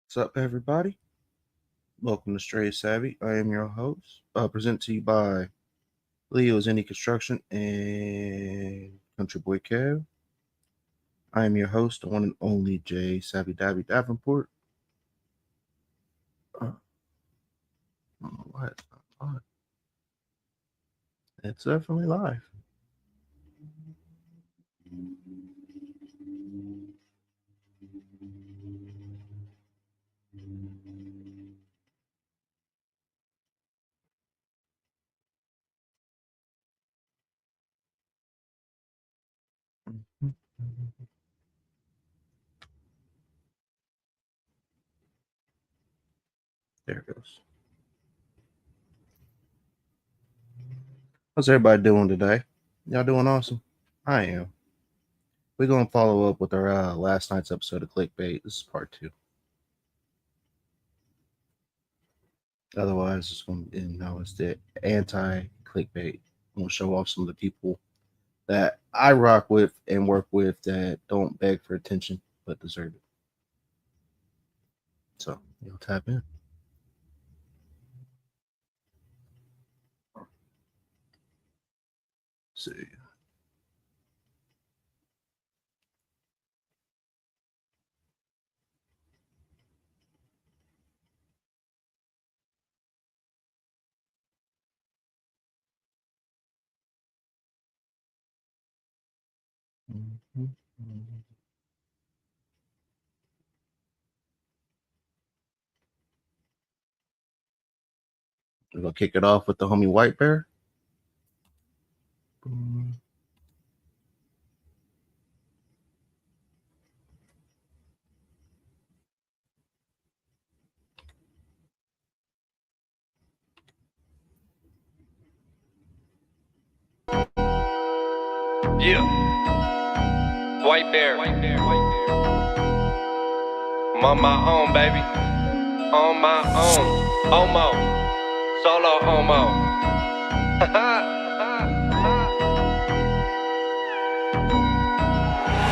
What's up, everybody? Welcome to Stray Savvy. I am your host. Present to you by Leo's Indie Construction and Country Boy Kev. I am your host, the one and only J Savvy Davy Davenport. I don't know why it's not live. It's definitely live. There it goes. How's everybody doing today? Y'all doing awesome? I am. We're going to follow up with our last night's episode of Clickbait. This is part two. Otherwise, it's going to, it's the anti-clickbait. I'm going to show off some of the people that I rock with and work with that don't beg for attention but deserve it. So you'll tap in. See. Mm-hmm. We're gonna kick it off with the homie White Bear. Yeah. White Bear. I'm on my own, baby. On my own. Omo. Solo Omo.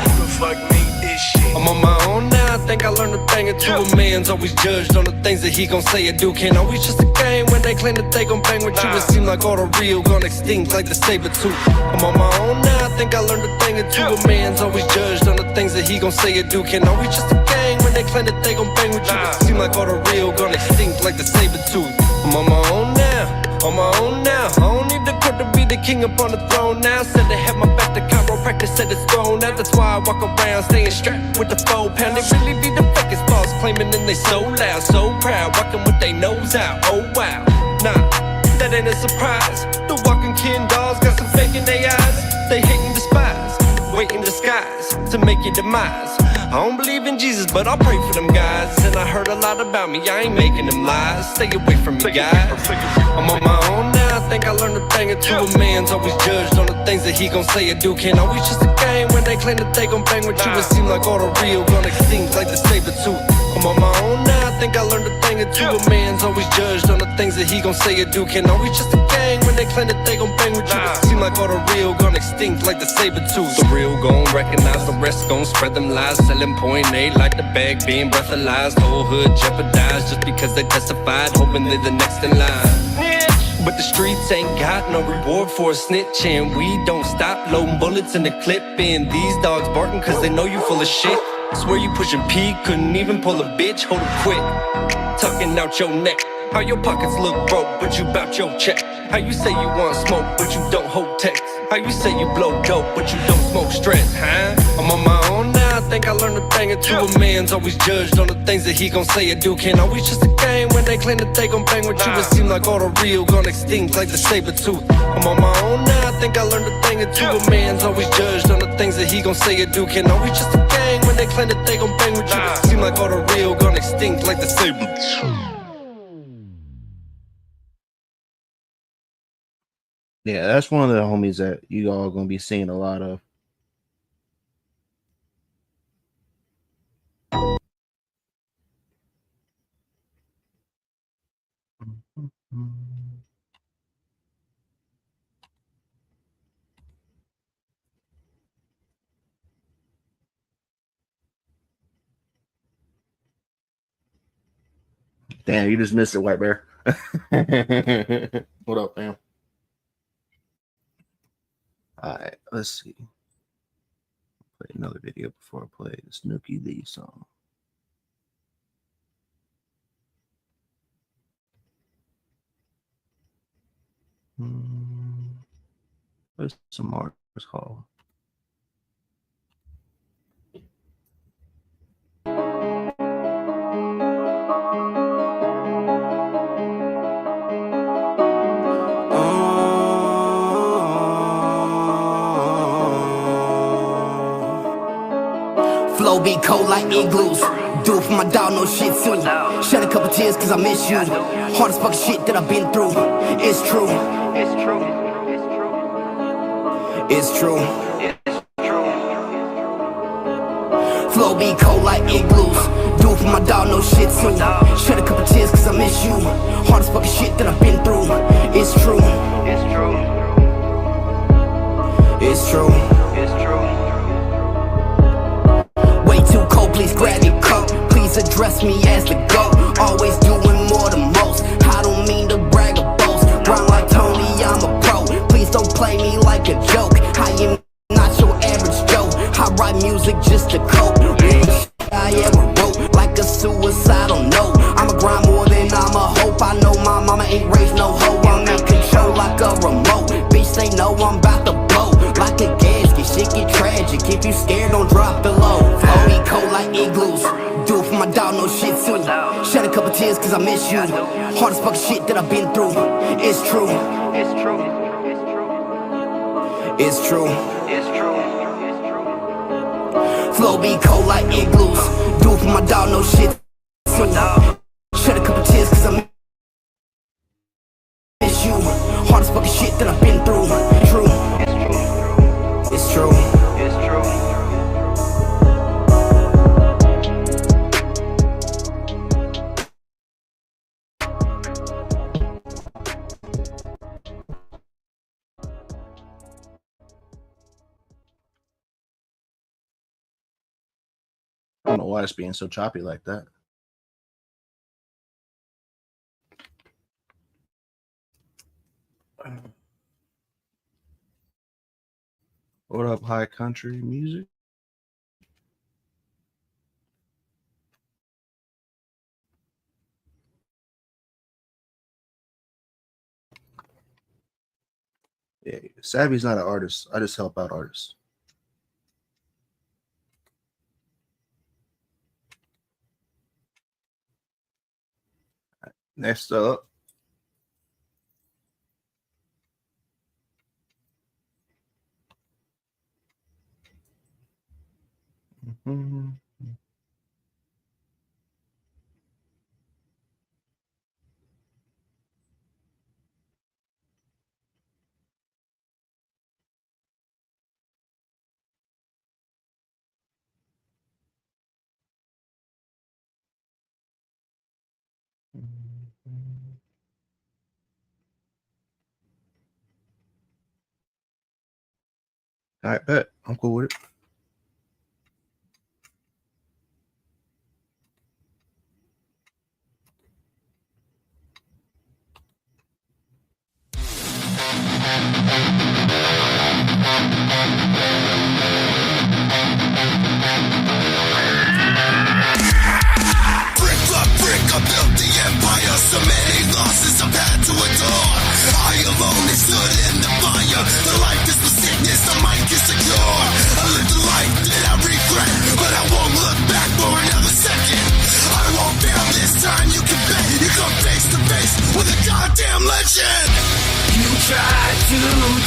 Who the fuck made this shit? I'm on my own now. I think I learned a thing or two. A man's always judged on the things that he gon' say or do. Can't always just a game when they claim that they gon' bang with you. It seem like all the real gone extinct like the saber tooth. I'm on my own now. I think I learned a thing or two. A man's always judged on the things that he gon' say or do. Can't always just a game when they claim that they gon' bang with you. It seem like all the real gone extinct like the saber tooth. I'm on my own now. On my own now. I don't need the court to be the king up on the throne now. Said they have my back, the chiropractor said it's thrown out. That's why I walk around staying strapped with the 4 pound. They really be the fakest boss, claiming and they so loud, so proud, walking with their nose out. Oh wow, nah, that ain't a surprise. The walking Ken dolls got some fake in their eyes. They hate and despise, wait in disguise to make your demise. I don't believe in Jesus, but I'll pray for them guys. And I heard a lot about me, I ain't making them lies. Stay away from me, guys. I'm on my own now, I think I learned a thing or two. A man's always judged on the things that he gon' say or do. Can't always just a game when they claim that they gon' bang with you. It seem like all the real gone extinct like the saber tooth. I'm on my own now, I think I learned a thing or two. A man's always judged on the things that he gon' say or do. Can't always just a game when they claim that they gon' bang with you. It seem like all the real gone extinct like the saber tooth. The real gon' recognize, the rest gon' spread them lies. Selling point A like the bag being breathalyzed. Whole hood jeopardized just because they testified, hoping they're the next in line. But the streets ain't got no reward for a snitch, and we don't stop loading bullets in the clip. And these dogs barking cause they know you full of shit. Swear you pushing P, couldn't even pull a bitch. Hold it quick, tucking out your neck. How your pockets look broke, but you bout your check. How you say you want smoke, but you don't hold text. How you say you blow dope, but you don't smoke stress, huh? I'm on my own now, I think I learned a thing or two. A man's always judged on the things that he gon' say or do. Can't always just a game when they claim that they gon' bang with you. It seem like all the real gone extinct like the saber tooth. I'm on my own now, I think I learned a thing or two. A man's always judged on the things that he gon' say or do. Can't always just a game when they claim that they gon' bang with you. It seem like all the real gone extinct like the saber tooth. Yeah, that's one of the homies that you all gonna be seeing a lot of. Damn, you just missed it, White Bear. What up, fam? Alright, let's see. Play another video before I play the Snooki Lee song. Where's some Mars Hall? Flow be cold like igloos. Do it for my dog, no shit soon. Shed a couple tears cause I miss you. Hardest fucking shit that I've been through. It's true. It's true. It's true. Flow be cold like igloos. Do it for my dog, no shit soon. Shed a couple tears cause I miss you. Hardest fucking shit that I've been through. It's true. It's true. It's true. It's true. Way too cold, please grab your coat. Please address me as the GOAT. Always doing more than most. I don't mean to brag or boast. Rhyme like Tony, I'm a pro. Please don't play me like a joke. I am not your average Joe. I write music just to cope. I ever wrote like a suicidal note. I'm a grind more than I'm a hope. I know my mama ain't raised no hoe. I'm in control like a remote. Bitch, they know I'm about to blow like a gasket. Shit get tragic. If you scared, don't drop the low. Flow be cold like igloos. Do it for my dog, no shit soon. Shed a couple tears cause I miss you. Hardest fucking shit that I've been through. It's true. It's true. It's true. It's true. Flow be cold like igloos. Do it for my dog, no shit soon. Shed a couple tears cause I miss you. Hardest fucking shit that I've been through. True. It's true. It's true. I don't know why it's being so choppy like that. What up, high country music? Yeah, Savvy's not an artist. I just help out artists. Next up. All right, bet. I'm cool with it. I built the empire, so many losses I've had to endure. I alone stood in the fire. The life is the sickness, the mic is the cure. I lived a life that I regret, but I won't look back for another second. I won't fail this time, you can bet. You come face to face with a goddamn legend. You tried to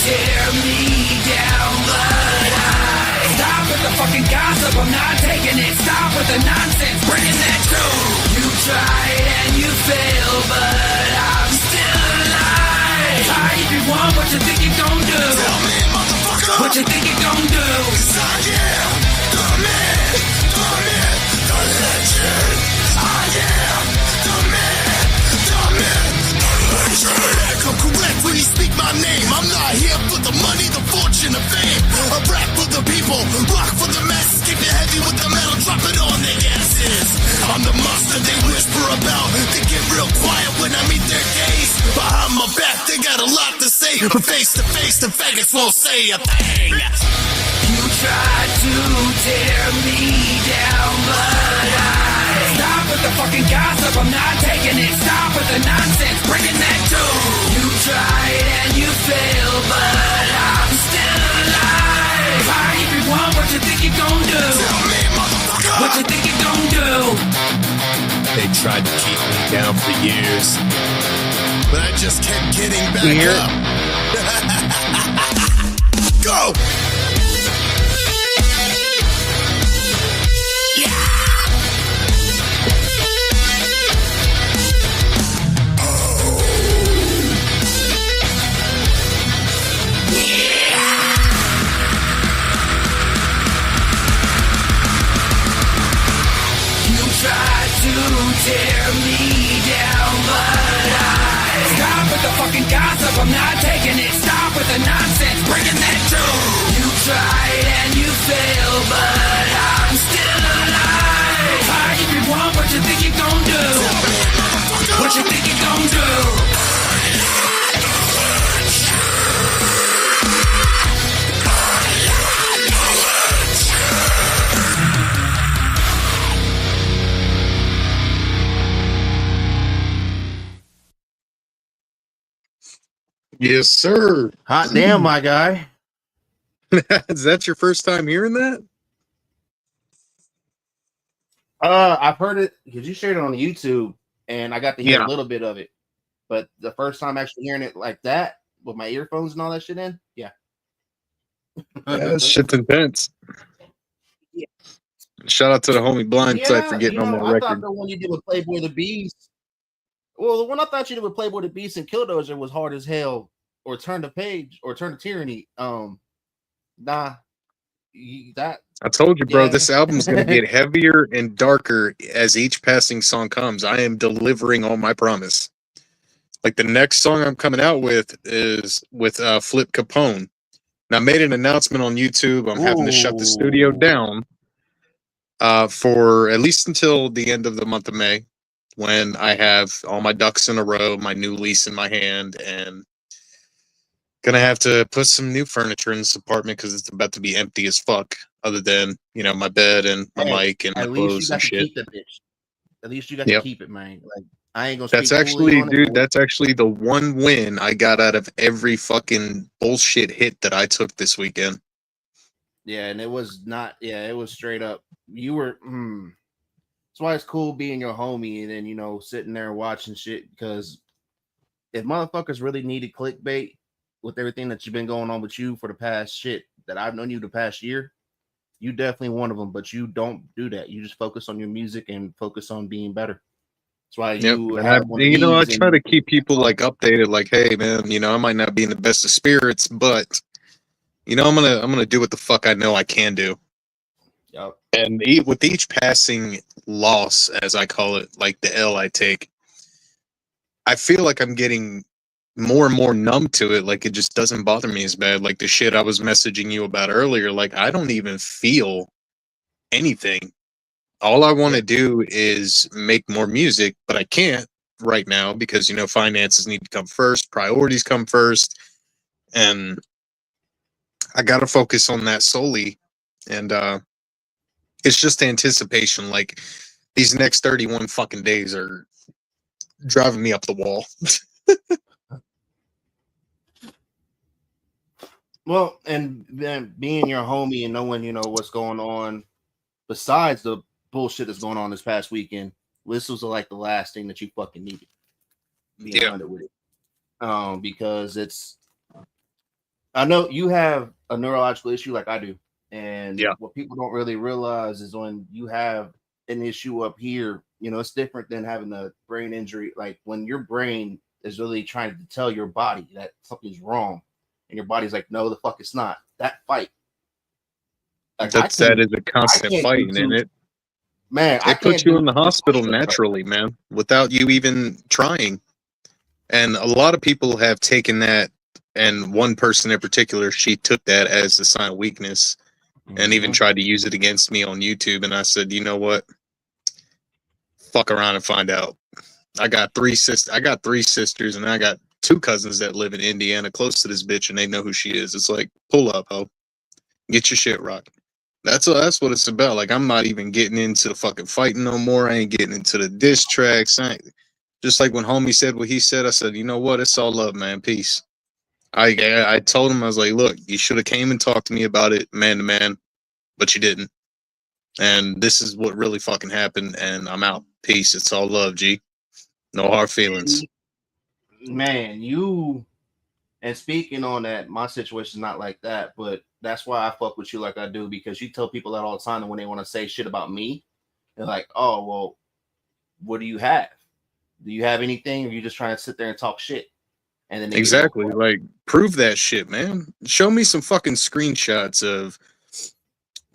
tear me down, but I stop with the fucking gossip, I'm not taking it. Stop with the nonsense, bringing that too. You tried and you failed, but I'm still alive. Try if you want, what you think you gon' do? Tell me, motherfucker, what you think you gon' do? 'Cause I am the man, the myth, the legend. I am the man, the myth, the legend. Come correct when you speak my name. I'm not here for the money, the fortune, the fame. I rap for the people, rock for the masses. Keep it heavy with the metal, drop it on their asses. face. I'm the monster they whisper about. They get real quiet when I meet their gaze. Behind my back, they got a lot to say. But face to face, the faggots won't say a thing. You tried to tear me down, but I stop with the fucking gossip. I'm not taking it. Stop with the nonsense. Bringing that tune. You tried and you failed, but I'm still alive. Hi everyone, what you think you gon' do? Tell me, motherfucker. What you think you gon' do? They tried to keep me down for years. But I just kept getting back Here. up. Go! Tried to tear me down, but I stop with the fucking gossip. I'm not taking it. Stop with the nonsense. Bringing that tune. You tried and you failed, but I'm still alive. Hi everyone, what you think you gon' do? What you think you gon' do? Yes, sir. Hot damn, my guy. Is that your first time hearing that? I've heard it because you shared it on YouTube, and I got to hear Yeah. a little bit of it. But the first time actually hearing it like that with my earphones and all that shit in, yeah. That shit's intense. Yeah. Shout out to the homie Blindside for getting on that I thought record. the one you did with Playboy the Beast. Well, the one I thought you did with Playboy the Beast and Killdozer was hard as hell. Or Turn the Page or Turn to Tyranny. That I told you, bro, Yeah. this album's going to get heavier and darker as each passing song comes. I am delivering on my promise. Like the next song I'm coming out with is with Flip Capone. Now, I made an announcement on YouTube. I'm having to shut the studio down for at least until the end of the month of May, when I have all my ducks in a row, my new lease in my hand, and gonna have to put some new furniture in this apartment because it's about to be empty as fuck. Other than, you know, my bed and my mic and my at least you clothes got and to shit. keep the bitch. At least you got Yep. to keep it, man. Like I ain't gonna. That's speak actually, fully on dude, it, that's actually the one win I got out of every fucking bullshit hit that I took this weekend. Yeah, and it was not. Yeah, it was straight up. You were. That's why it's cool being your homie and then sitting there and watching shit, because if motherfuckers really needed clickbait with everything that you've been going on with you for the past shit that I've known you the past year, you definitely one of them. But you don't do that. You just focus on your music and focus on being better. That's why you And have one of I these try and- to keep people like updated, like, hey man, I might not be in the best of spirits, but I'm gonna do what the fuck I know I can do. Yep. And with each passing loss, as I call it, like the L I take, I feel like I'm getting more and more numb to it. Like it just doesn't bother me as bad. Like the shit I was messaging you about earlier, like I don't even feel anything. All I want to do is make more music, but I can't right now because finances need to come first, priorities come first, and I got to focus on that solely. And it's just anticipation. Like these next 31 fucking days are driving me up the wall. Well, and then being your homie and knowing what's going on besides the bullshit that's going on this past weekend, this was like the last thing that you fucking needed. Being hunted with it, because I know you have a neurological issue like I do, and what people don't really realize is when you have an issue up here, it's different than having a brain injury. Like when your brain is really trying to tell your body that something's wrong, and your body's like, no, the fuck it's not. That fight. Like, that is a constant fight, isn't it? Man, it puts you in the hospital naturally, man, without you even trying. And a lot of people have taken that, and one person in particular, she took that as a sign of weakness and even tried to use it against me on YouTube. And I said, you know what? fuck around and find out. I got three sisters, and I got 2 cousins that live in Indiana close to this bitch, and they know who she is. It's like, pull up, ho. Get your shit rocked. That's what it's about. Like, I'm not even getting into the fucking fighting no more. I ain't getting into the diss tracks. Just like when homie said what he said, I said, you know what? It's all love, man. Peace. I told him, I was like, look, you should have came and talked to me about it man to man, but you didn't. And this is what really fucking happened, and I'm out. Peace. It's all love, G. No hard feelings. Man, and speaking on that, my situation is not like that, but that's why I fuck with you like I do, because you tell people that all the time, and when they want to say shit about me, they're like, oh, well, what do you have? Do you have anything? Or are you just trying to sit there and talk shit? And then Exactly. Like, prove that shit, man. Show me some fucking screenshots of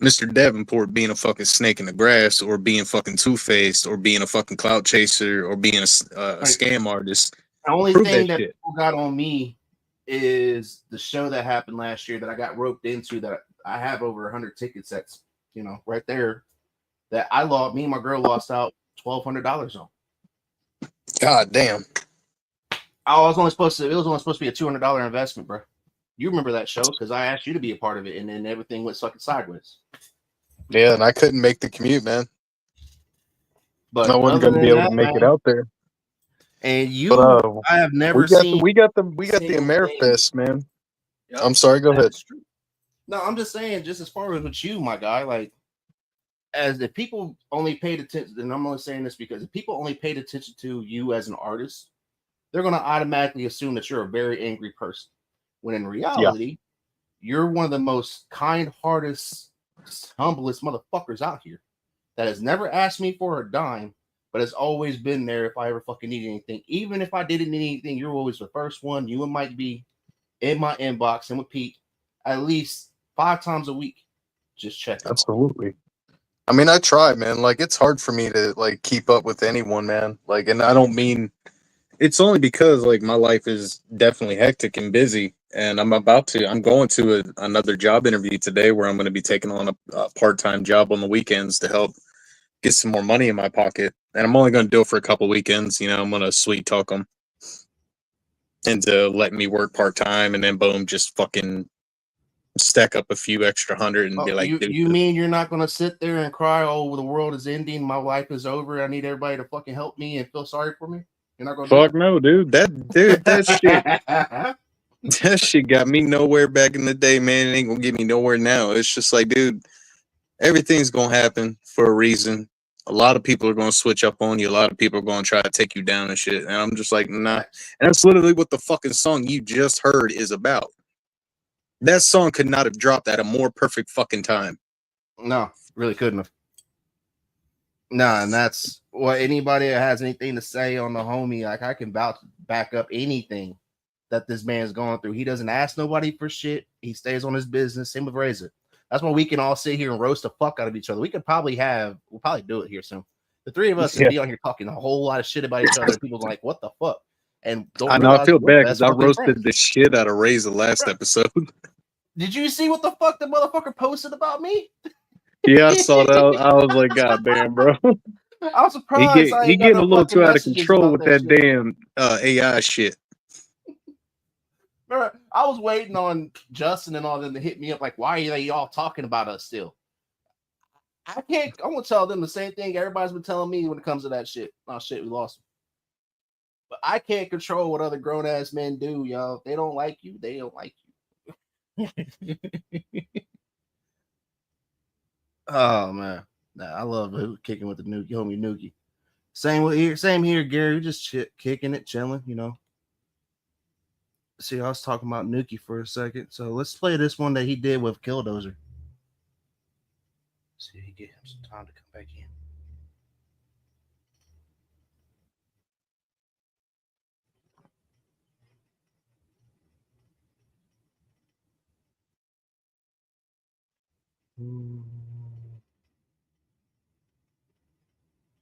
Mr. Davenport being a fucking snake in the grass, or being fucking two-faced, or being a fucking clout chaser, or being a scam artist. The only Prove thing that that shit. people got on me is the show that happened last year that I got roped into, that I have over 100 ticket sets, right there, that me and my girl lost out $1,200 on. God damn. It was only supposed to be a $200 investment, bro. You remember that show because I asked you to be a part of it, and then everything went fucking sideways. Yeah, and I couldn't make the commute, man. But I wasn't going to be able to make it out there. And But, I have never seen. We got the Amerifest, man. Yep. I'm sorry. Go ahead. No, I'm just saying, just as far as with you, my guy, like, as if people only paid attention, and I'm only saying this because if people only paid attention to you as an artist, they're going to automatically assume that you're a very angry person. When in reality, you're one of the most kind-hearted, humblest motherfuckers out here that has never asked me for a dime, but has always been there if I ever fucking needed anything. Even if I didn't need anything, you're always the first one. You and Mike be in my inbox and with Pete at least 5 times a week. Just check. Absolutely. I mean, I try, man. Like, it's hard for me to like keep up with anyone, man. Like, and I don't mean it's only because like my life is definitely hectic and busy, and I'm going to another job interview today where I'm going to be taking on a part-time job on the weekends to help get some more money in my pocket. And I'm only going to do it for a couple weekends. I'm going to sweet talk them into letting me work part-time, and then boom, just fucking stack up a few extra hundred and be like, you mean you're not going to sit there and cry, oh, the world is ending, my life is over, I need everybody to fucking help me and feel sorry for me? You're not going to fuck no, dude. That shit that shit got me nowhere back in the day, man. It ain't gonna get me nowhere now. It's just like, dude, everything's gonna happen for a reason. A lot of people are gonna switch up on you. A lot of people are gonna try to take you down and shit. And I'm just like, nah. And that's literally what the fucking song you just heard is about. That song could not have dropped at a more perfect fucking time. No, really couldn't have. No, and that's what anybody that has anything to say on the homie, like, I can back up anything that this man's going through. He doesn't ask nobody for shit. He stays on his business. Same with Razor. That's why we can all sit here and roast the fuck out of each other. We'll probably do it here soon. The 3 of us can be on here talking a whole lot of shit about each other. And people's like, what the fuck? And I know, I feel bad because I roasted the shit out of Razor last episode. Did you see what the fuck the motherfucker posted about me? Yeah, I saw that. I was like, God damn, bro. I was surprised. He getting a little too out of control with that damn AI shit. I was waiting on Justin and all them to hit me up like, why are they all talking about us still? I'm gonna tell them the same thing everybody's been telling me when it comes to that shit. Oh shit, we lost them. But I can't control what other grown ass men do, y'all. If they don't like you, they don't like you. Oh man. Nah, I love kicking with the homie Nuki. Same here, Gary. Just kicking it, chilling, See, I was talking about Nuki for a second. So let's play this one that he did with Killdozer. See, he get him some time to come back in.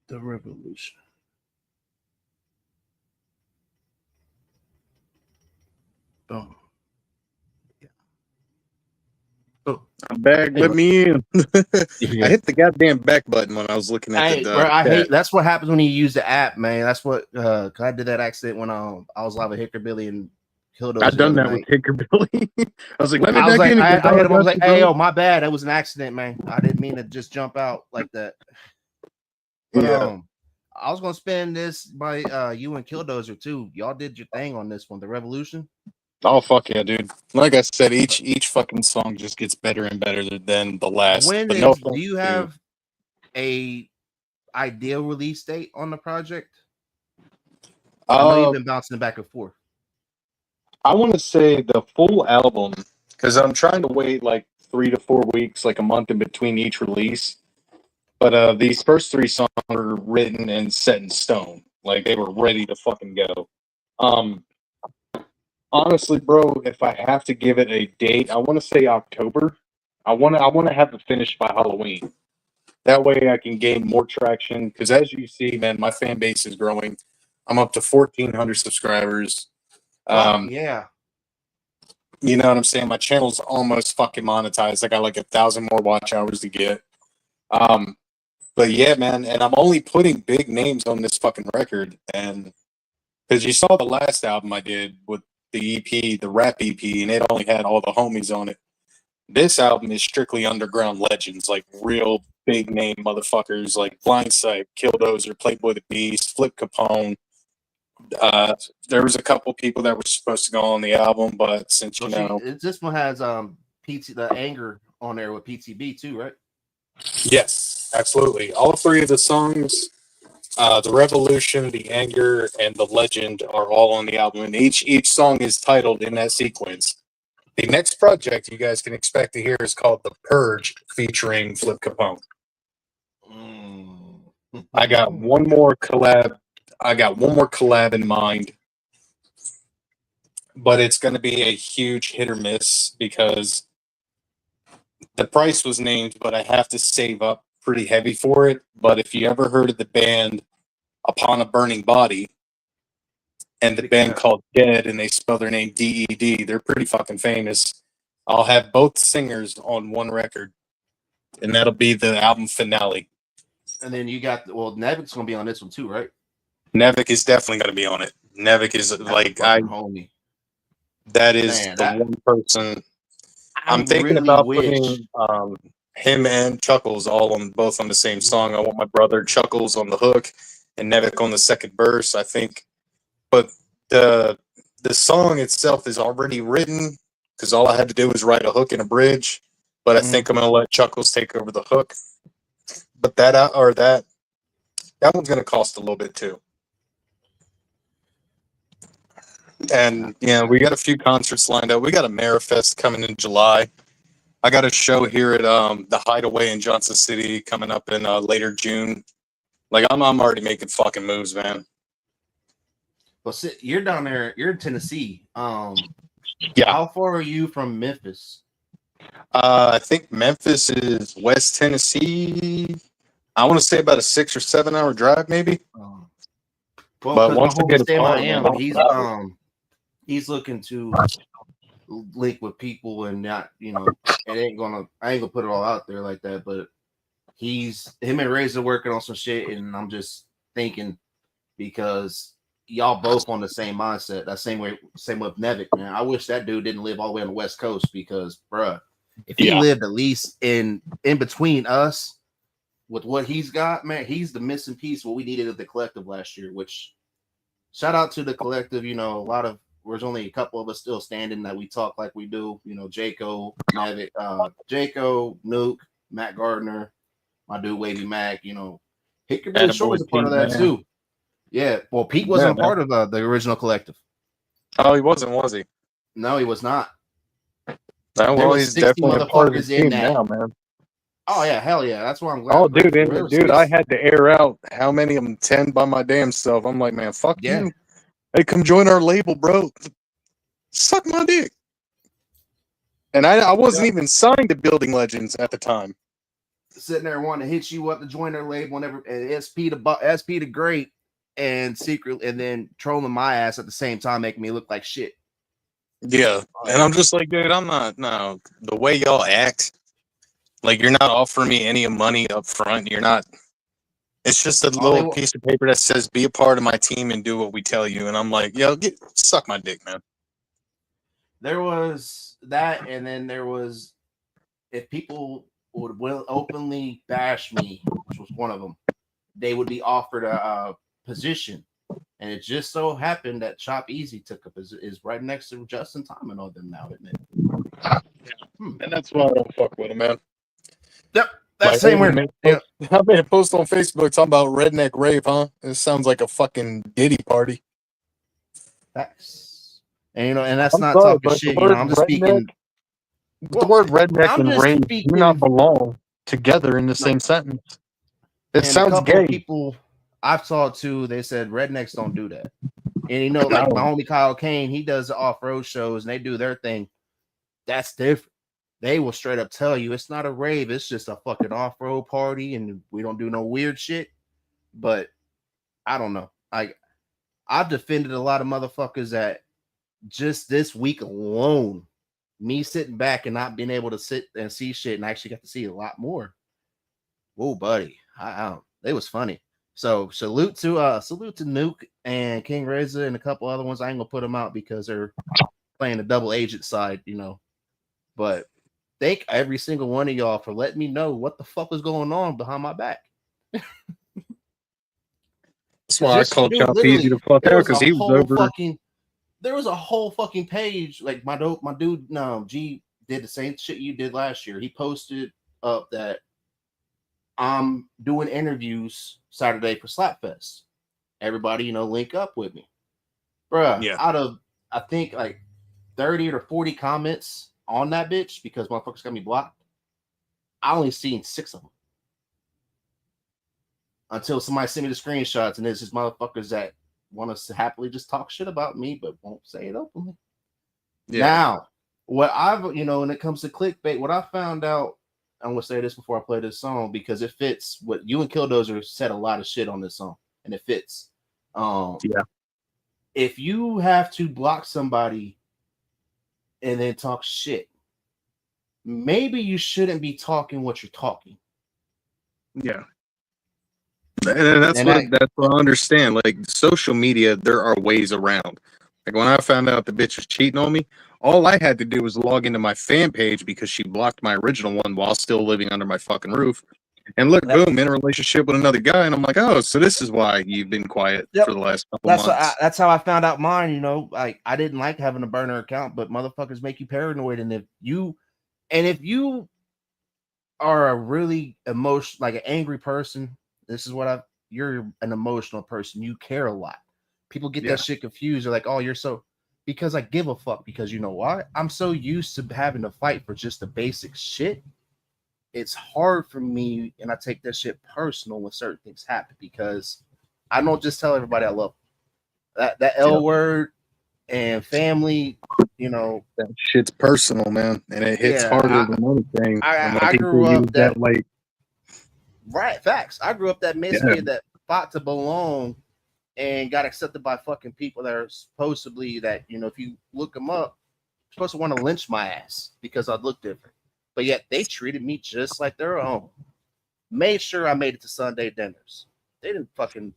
The Revolution. Boom. Yeah. I'm back. Let me in. I hit the goddamn back button when I was looking at the. Bro, I chat. hate. That's what happens when you use the app, man. That's what. Cause I did that accident when I was live with Hickorbilly and Killdozer. I've done that with Hickorbilly. I was like, let me I was back like, in. I hit him. I was like, hey, bro. yo, my bad. That was an accident, man. I didn't mean to just jump out like that. But Yeah. I was gonna spend this by you and Killdozer too. Y'all did your thing on this one, the Revolution. Oh fuck yeah, dude! Like I said, each fucking song just gets better and better than the last. When But no, do you have a ideal release date on the project? I know you've been bouncing back and forth. I want to say the full album because I'm trying to wait like 3 to 4 weeks, like a month in between each release. But these first 3 songs were written and set in stone, like they were ready to fucking go. Honestly, bro, if I have to give it a date, I want to say October. I want to have it finished by Halloween. That way, I can gain more traction. Because as you see, man, my fan base is growing. I'm up to 1,400 subscribers. Yeah. You know what I'm saying? My channel's almost fucking monetized. I got like 1,000 more watch hours to get. But yeah, man, and I'm only putting big names on this fucking record. And because you saw the last album I did with the EP, the rap EP, and it only had all the homies on it. This album is strictly underground legends, like real big name motherfuckers like Blindsight, Killdozer, Playboy the Beast, Flip Capone. There was a couple people that were supposed to go on the album, but since So you know, this one has PT the anger on there with PTB too, right? yes, absolutely. All 3 of the songs, the Revolution, the Anger, and the Legend are all on the album, and each song is titled in that sequence. The next project you guys can expect to hear is called The Purge, featuring Flip Capone. I got one more collab. I got one more collab in mind, but it's going to be a huge hit or miss because the price was named, but I have to save up pretty heavy for it. But if you ever heard of the band Upon a Burning Body, and the band called Dead, and they spell their name DED, they're pretty fucking famous. I'll have both singers on one record, and that'll be the album finale. And then you got Nevic's gonna be on this one too, right? Nevik is definitely going to be on it. Nevik is like homie. That is one person. I'm thinking really about putting him and Chuckles all on both on the same song. I want my brother Chuckles on the hook and Nevik on the second verse. I think, but the song itself is already written because all I had to do was write a hook and a bridge. But I think I'm gonna let Chuckles take over the hook. But that one's gonna cost a little bit too. And yeah, we got a few concerts lined up. We got a Marifest coming in July. I got a show here at the Hideaway in Johnson City coming up in later June. Like I'm already making fucking moves, man. Well, you're down there. You're in Tennessee. Yeah. How far are you from Memphis? I think Memphis is West Tennessee. I want to say about a 6 or 7 hour drive, maybe. Well, but once I get he's looking to link with people and not, I ain't gonna put it all out there like that, but him and Razor working on some shit, and I'm just thinking because y'all both on the same mindset, that same way with Nevik, man. I wish that dude didn't live all the way on the West Coast because, bruh, if he lived at least in between us with what he's got, man, he's the missing piece what we needed at the collective last year, which shout out to the collective. There's only a couple of us still standing that we talk like we do. Jaco, Nevik, Jaco, Nuke, Matt Gardner, my dude Wavy Mac, Hickory Short was a part of that too. Yeah. Well, Pete wasn't a part of the original collective. Oh, he wasn't, was he? No, he was not. Well, he's definitely a part of the team now, man. Oh yeah, hell yeah. That's why I'm glad. Oh, dude, I had to air out how many of them 10 by my damn self. I'm like, man, fuck you. Hey, come join our label, bro. Suck my dick. And I wasn't even signed to Building Legends at the time. Sitting there wanting to hit you up to join their label, whenever SP to great and secret, and then trolling my ass at the same time, making me look like shit. Yeah, and I'm just like, dude, I'm not. No, the way y'all act, like you're not offering me any money up front. You're not. It's just a All they little wa- piece of paper that says be a part of my team and do what we tell you. And I'm like, yo, suck my dick, man. there was that, and then there was if people would will openly bash me, which was one of them, they would be offered a position. And it just so happened that Chop Easy took a position is right next to Justin Time and all them now, isn't it? And that's why I don't fuck with him, man. Yep, that Like same word. Yeah, I made a post on Facebook talking about redneck rave, huh? It sounds like a fucking Diddy party. facts. And and that's I'm not sorry, talking but the shit. word I'm just redneck, speaking. the word redneck I'm and just rave do not speaking. belong together in the Like, same sentence. It and a sounds couple of gay. people I've saw too, they said rednecks don't do that. And like my No. homie Kyle Kane, he does the off-road shows and they do their thing. That's different. They will straight up tell you it's not a rave, it's just a fucking off-road party, and we don't do no weird shit. But I don't know. I've defended a lot of motherfuckers that just this week alone, me sitting back and not being able to sit and see shit, and I actually got to see a lot more. Whoa, buddy. I don't. It was funny. So salute to Nuke and King Reza and a couple other ones. I ain't gonna put them out because they're playing the double agent side, But thank every single one of y'all for letting me know what the fuck was going on behind my back. That's Because why I this called dude, Chop Easy literally, to fuck there out was because a he was whole over. fucking page. Like my dude, G did the same shit you did last year. He posted up that I'm doing interviews Saturday for Slapfest. Everybody, link up with me. Bruh, Yeah. out of I think like 30 or 40 comments on that bitch because motherfuckers got me blocked. I only seen 6 of them. Until somebody sent me the screenshots, and it's just motherfuckers that want us to happily just talk shit about me, but won't say it openly. Yeah. Now, what I've when it comes to clickbait, what I found out, I'm gonna say this before I play this song because it fits what you and Killdozer said a lot of shit on this song, and it fits. Yeah. If you have to block somebody and then talk shit, maybe you shouldn't be talking what you're talking. Yeah. And that's And what I understand. Like social media, there are ways around. Like when I found out the bitch was cheating on me, all I had to do was log into my fan page because she blocked my original one while still living under my fucking roof. And look, boom, in a relationship with another guy. And I'm like, oh, so this is why you've been quiet for the last couple months. That's how I found out mine. Like I didn't like having a burner account, but motherfuckers make you paranoid, and if you are a really like an angry person, this is what you're an emotional person. You care a lot. People get Yeah. that shit confused. They're like, oh, you're so because I give a fuck because you know why? I'm so used to having to fight for just the basic shit. It's hard for me, and I take that shit personal when certain things happen because I don't just tell everybody I love them. That L word and family, That shit's personal, man. And it hits yeah. harder than anything. And when I people grew use up that, like, right facts. I grew up that misfit that fought to belong and got accepted by fucking people that are supposedly that if you look them up, you're supposed to want to lynch my ass because I look different. But yet they treated me just like their own. Made sure I made it to Sunday dinners. They didn't fucking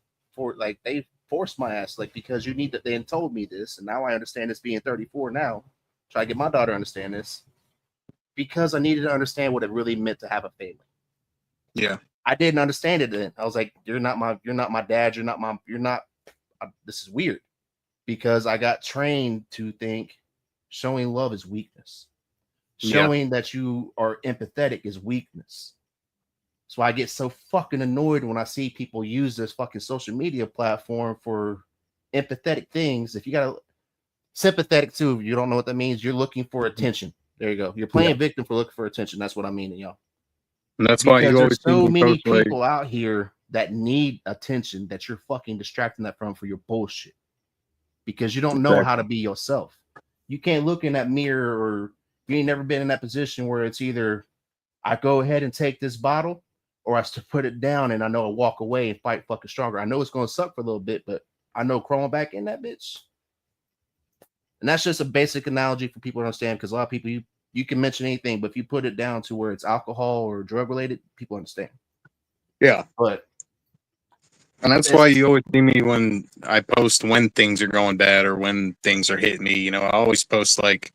they forced my ass because you need to. They told me this, and now I understand this being 34 now. Try to get my daughter to understand this because I needed to understand what it really meant to have a family. yeah. I didn't understand it then. I was like, you're not my dad. This is weird because I got trained to think showing love is weakness. Showing that you are empathetic is weakness. So I get so fucking annoyed when I see people use this fucking social media platform for empathetic things. If you got sympathetic too, if you don't know what that means, you're looking for attention. There you go. You're playing victim for looking for attention. That's what I mean, y'all. And that's why Because you always there's see so me many post, like, people out here that need attention that you're fucking distracting that from for your bullshit. Because you don't know how to be yourself. You can't look in that mirror, or you ain't never been in that position where it's either I go ahead and take this bottle or I to put it down and I know I walk away and fight fucking stronger. I know it's gonna suck for a little bit, but I know crawling back in that bitch. And that's just a basic analogy for people to understand, because a lot of people you can mention anything, but if you put it down to where it's alcohol or drug related, people understand. Yeah. But And that's why you always see me when I post when things are going bad or when things are hitting me. You know, I always post like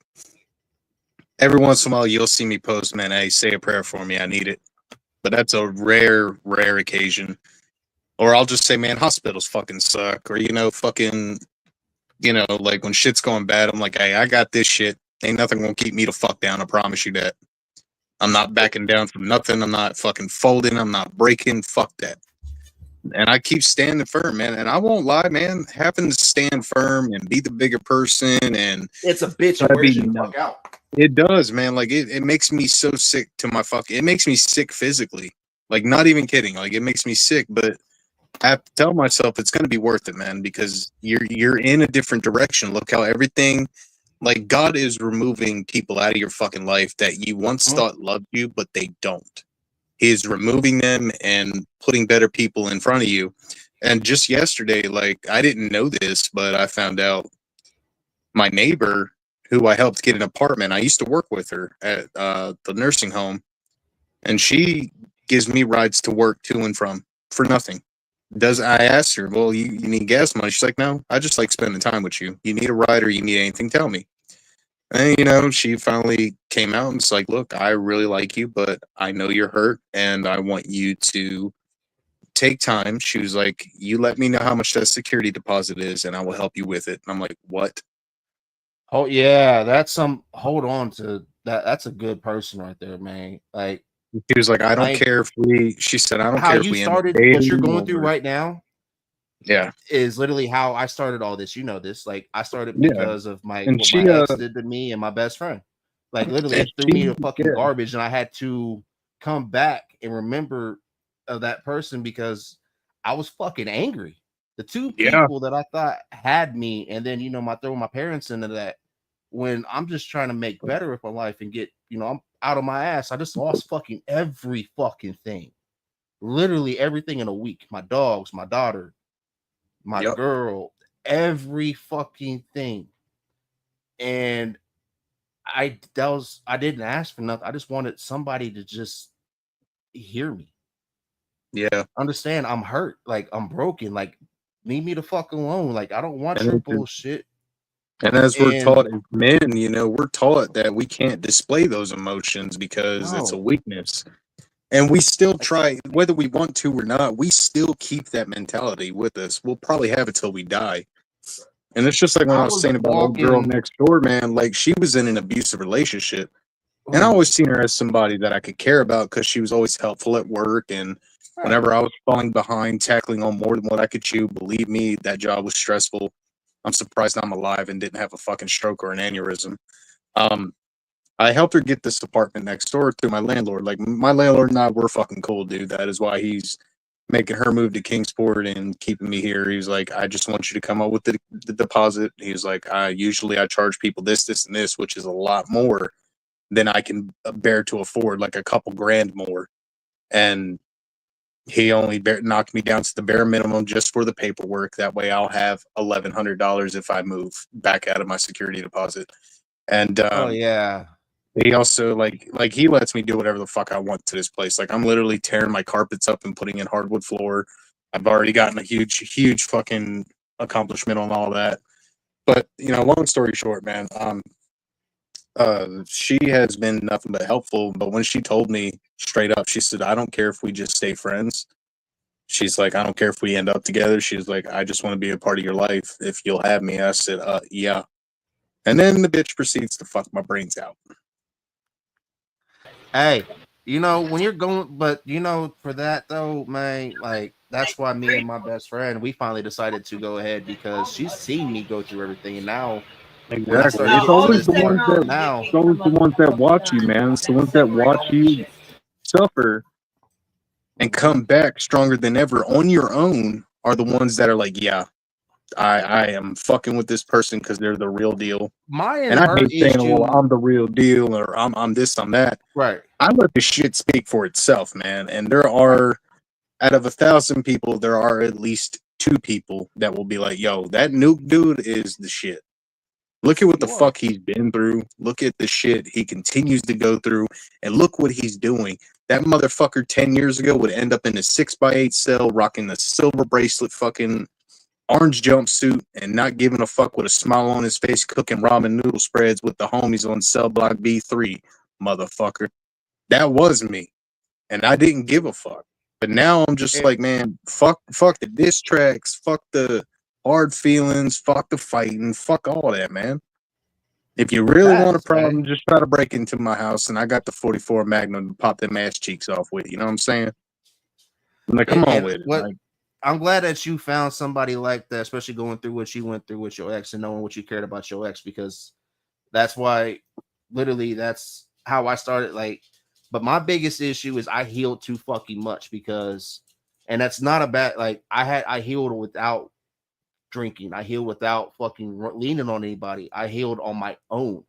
every once in a while you'll see me post, man, hey, say a prayer for me. I need it. But that's a rare occasion. Or I'll just say, man, hospitals fucking suck. Or, you know, fucking, you know, like when shit's going bad, I'm like, hey, I got this shit. Ain't nothing gonna keep me the fuck down. I promise you that. I'm not backing down from nothing. I'm not fucking folding. I'm not breaking. Fuck that. And I keep standing firm, man. And I won't lie, man. Having to stand firm and be the bigger person and it's a bitch and wears you the fuck out. it does, man. Like it makes me so sick to my fuck. It makes me sick physically. Like not even kidding. Like it makes me sick, but I have to tell myself it's gonna be worth it, man, because you're in a different direction. Look how everything, like God is removing people out of your fucking life that you once thought loved you, but they don't. He is removing them and putting better people in front of you. And just yesterday, like I didn't know this, but I found out my neighbor who I helped get an apartment. I used to work with her at the nursing home, and she gives me rides to work to and from for nothing. I asked her, well, you need gas money? She's like, no, I just like spending time with you. You need a ride or you need anything, tell me. And, you know, she finally came out and it's like, look, I really like you, but I know you're hurt and I want you to take time. She was like, you let me know how much that security deposit is and I will help you with it. And I'm like, what? Oh yeah, that's some. Hold on to that. That's a good person right there, man. Like She was like, I don't care if we. She said, I don't how care if you we end up started, dating what you're going through or-" right now, Yeah, is literally how I started all this. You know this. Like I started yeah. because of And what my ex did to me and my best friend. Like literally, and it threw me she, to fucking yeah, garbage, and I had to come back and remember of that person because I was fucking angry. The two yeah, people that I thought had me, and then my throwing my parents into that, when I'm just trying to make better with my life and get, I'm out of my ass. I just lost fucking every fucking thing. Literally everything in a week. My dogs, my daughter, my yep. girl, every fucking thing. And I didn't ask for nothing. I just wanted somebody to just hear me. Yeah. Understand I'm hurt. Like I'm broken. Like leave me the fuck alone. Like I don't want And your it just bullshit. And as we're And taught as men, you know, we're taught that we can't display those emotions because it's a no, weakness. And we still try, whether we want to or not, we still keep that mentality with us. We'll probably have it till we die. And it's just like when I I was was saying about old girl walking. next door, man, like she was in an abusive relationship. And I Oh, always seen her as somebody that I could care about because she was always helpful at work. And right. whenever I was falling behind, tackling on more than what I could chew, believe me, that job was stressful. I'm surprised I'm alive and didn't have a fucking stroke or an aneurysm. Um, I helped her get this apartment next door to my landlord. Like my landlord and I, we're fucking cool, dude. That is why he's making her move to Kingsport and keeping me here. He was like, I just want you to come up with the deposit. He was like, I charge people this, and this, which is a lot more than I can bear to afford, like a couple grand more. And he only knocked me down to the bare minimum just for the paperwork. That way, I'll have $1,100 if I move back out of my security deposit. And Oh yeah. he also like he lets me do whatever the fuck I want to this place. Like I'm literally tearing my carpets up and putting in hardwood floor. I've already gotten a huge fucking accomplishment on all that. But you know, long story short, man, she has been nothing but helpful. But when she told me straight up, she said, I don't care if we just stay friends. She's like, I don't care if we end up together. She's like, I just want to be a part of your life if you'll have me. I said, yeah. And then the bitch proceeds to fuck my brains out. Hey, when you're going, but for that though, man, like that's why me and my best friend, we finally decided to go ahead because she's seen me go through everything. And now when I Exactly. started It's getting all always this the stuff, ones that now it's always the ones that watch you, man. It's the ones that watch you suffer and come back stronger than ever on your own are the ones that are like, yeah, I am fucking with this person because they're the real deal. my and And I her hate saying, well, issue, I'm the real deal or I'm this, I'm that. right? I let the shit speak for itself, man. And there are out of 1,000 people, there are at least 2 people that will be like, yo, that nuke dude is the shit. Look at what the You are. fuck he's been through. Look at the shit he continues to go through. And look what he's doing. That motherfucker 10 years ago would end up in a 6x8 cell rocking the silver bracelet fucking orange jumpsuit and not giving a fuck with a smile on his face cooking ramen noodle spreads with the homies on cell block B3, motherfucker. That was me. And I didn't give a fuck. But now I'm just It, like, man, fuck the diss tracks, fuck the hard feelings, fuck the fighting, fuck all that, man. If you really want a facts, man. problem, just try to break into my house, and I got the 44 Magnum to pop them ass cheeks off with. You know what I'm saying? I'm like, come on And with it. what Like, I'm glad that you found somebody like that, especially going through what you went through with your ex and knowing what you cared about your ex, because that's why, literally, that's how I started. Like, but my biggest issue is I healed too fucking much because, and that's not a bad. Like, I healed without drinking. I healed without fucking leaning on anybody. I healed on my own.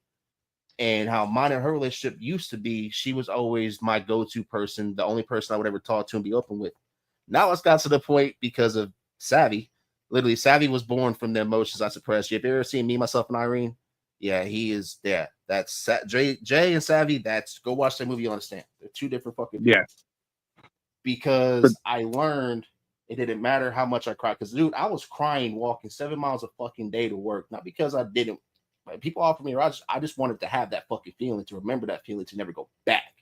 And how mine and her relationship used to be, she was always my go-to person, the only person I would ever talk to and be open with. Now it's got to the point because of Savvy. Literally, Savvy was born from the emotions I suppressed. If you ever seen Me, Myself, and Irene, yeah, he is. Yeah, that's Jay and Savvy. That's go watch that movie. You understand? They're two different fucking people. yeah. Because I learned it didn't matter how much I cried. Because dude, I was crying walking 7 miles a fucking day to work, not because I didn't. Like, people offer me rides. I just wanted to have that fucking feeling, to remember that feeling, to never go back.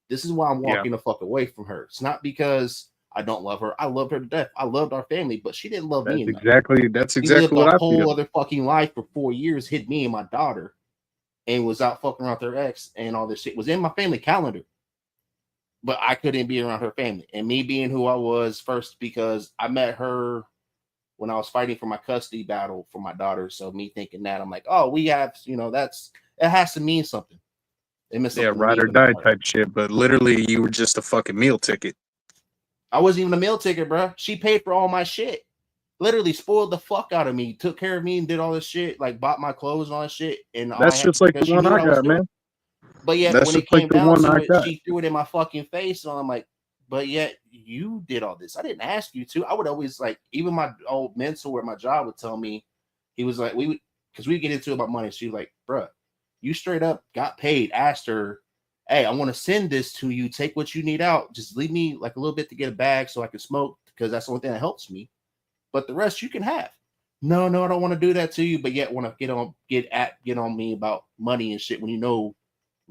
This is why I'm walking the fuck away from her. It's not because I don't love her. I loved her to death. I loved our family, but she didn't love me enough. That's She exactly lived what a I whole feel. other fucking life for 4 years, hid me and my daughter, and was out fucking around with her ex and all this shit. Was in my family calendar, but I couldn't be around her family. And me being who I was first, because I met her when I was fighting for my custody battle for my daughter. So me thinking that, I'm like, oh, we have, that's, it has to mean something. It meant Yeah, something to ride me or when I die met her. type shit. But literally, you were just a fucking meal ticket. I wasn't even a meal ticket, bro. She paid for all my shit. Literally spoiled the fuck out of me. Took care of me and did all this shit. Like bought my clothes and all that shit. And all I That's had, just like the because she one knew what I I was got, doing. man. But yet, That's when just it like came the down one to I it, got. she threw it in my fucking face. And I'm like, but yet you did all this. I didn't ask you to. I would always, like, even my old mentor at my job would tell me, he was like, because we get into it about money. She was like, bruh, you straight up got paid, asked her, hey, I want to send this to you. Take what you need out. Just leave me like a little bit to get a bag so I can smoke, because that's the only thing that helps me. But the rest you can have. No, I don't want to do that to you, but yet want to get on me about money and shit, when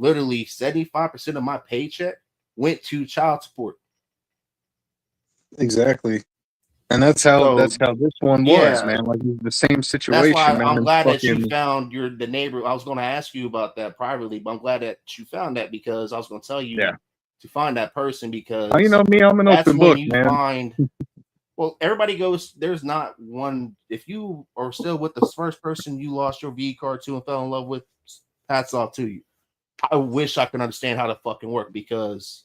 literally 75% of my paycheck went to child support. Exactly. And that's how So this one was, yeah, man. Like the same that's why situation, man. I'm And glad that you fucking found the neighbor. I was going to ask you about that privately, but I'm glad that you found that, because I was going to tell you yeah. to find that person, Oh, you because know me, I'm an that's open when book, you man. find. Well, everybody goes. There's not one. If you are still with the first person you lost your V card to and fell in love with, hats off to you. I wish I could understand how to fucking work, because,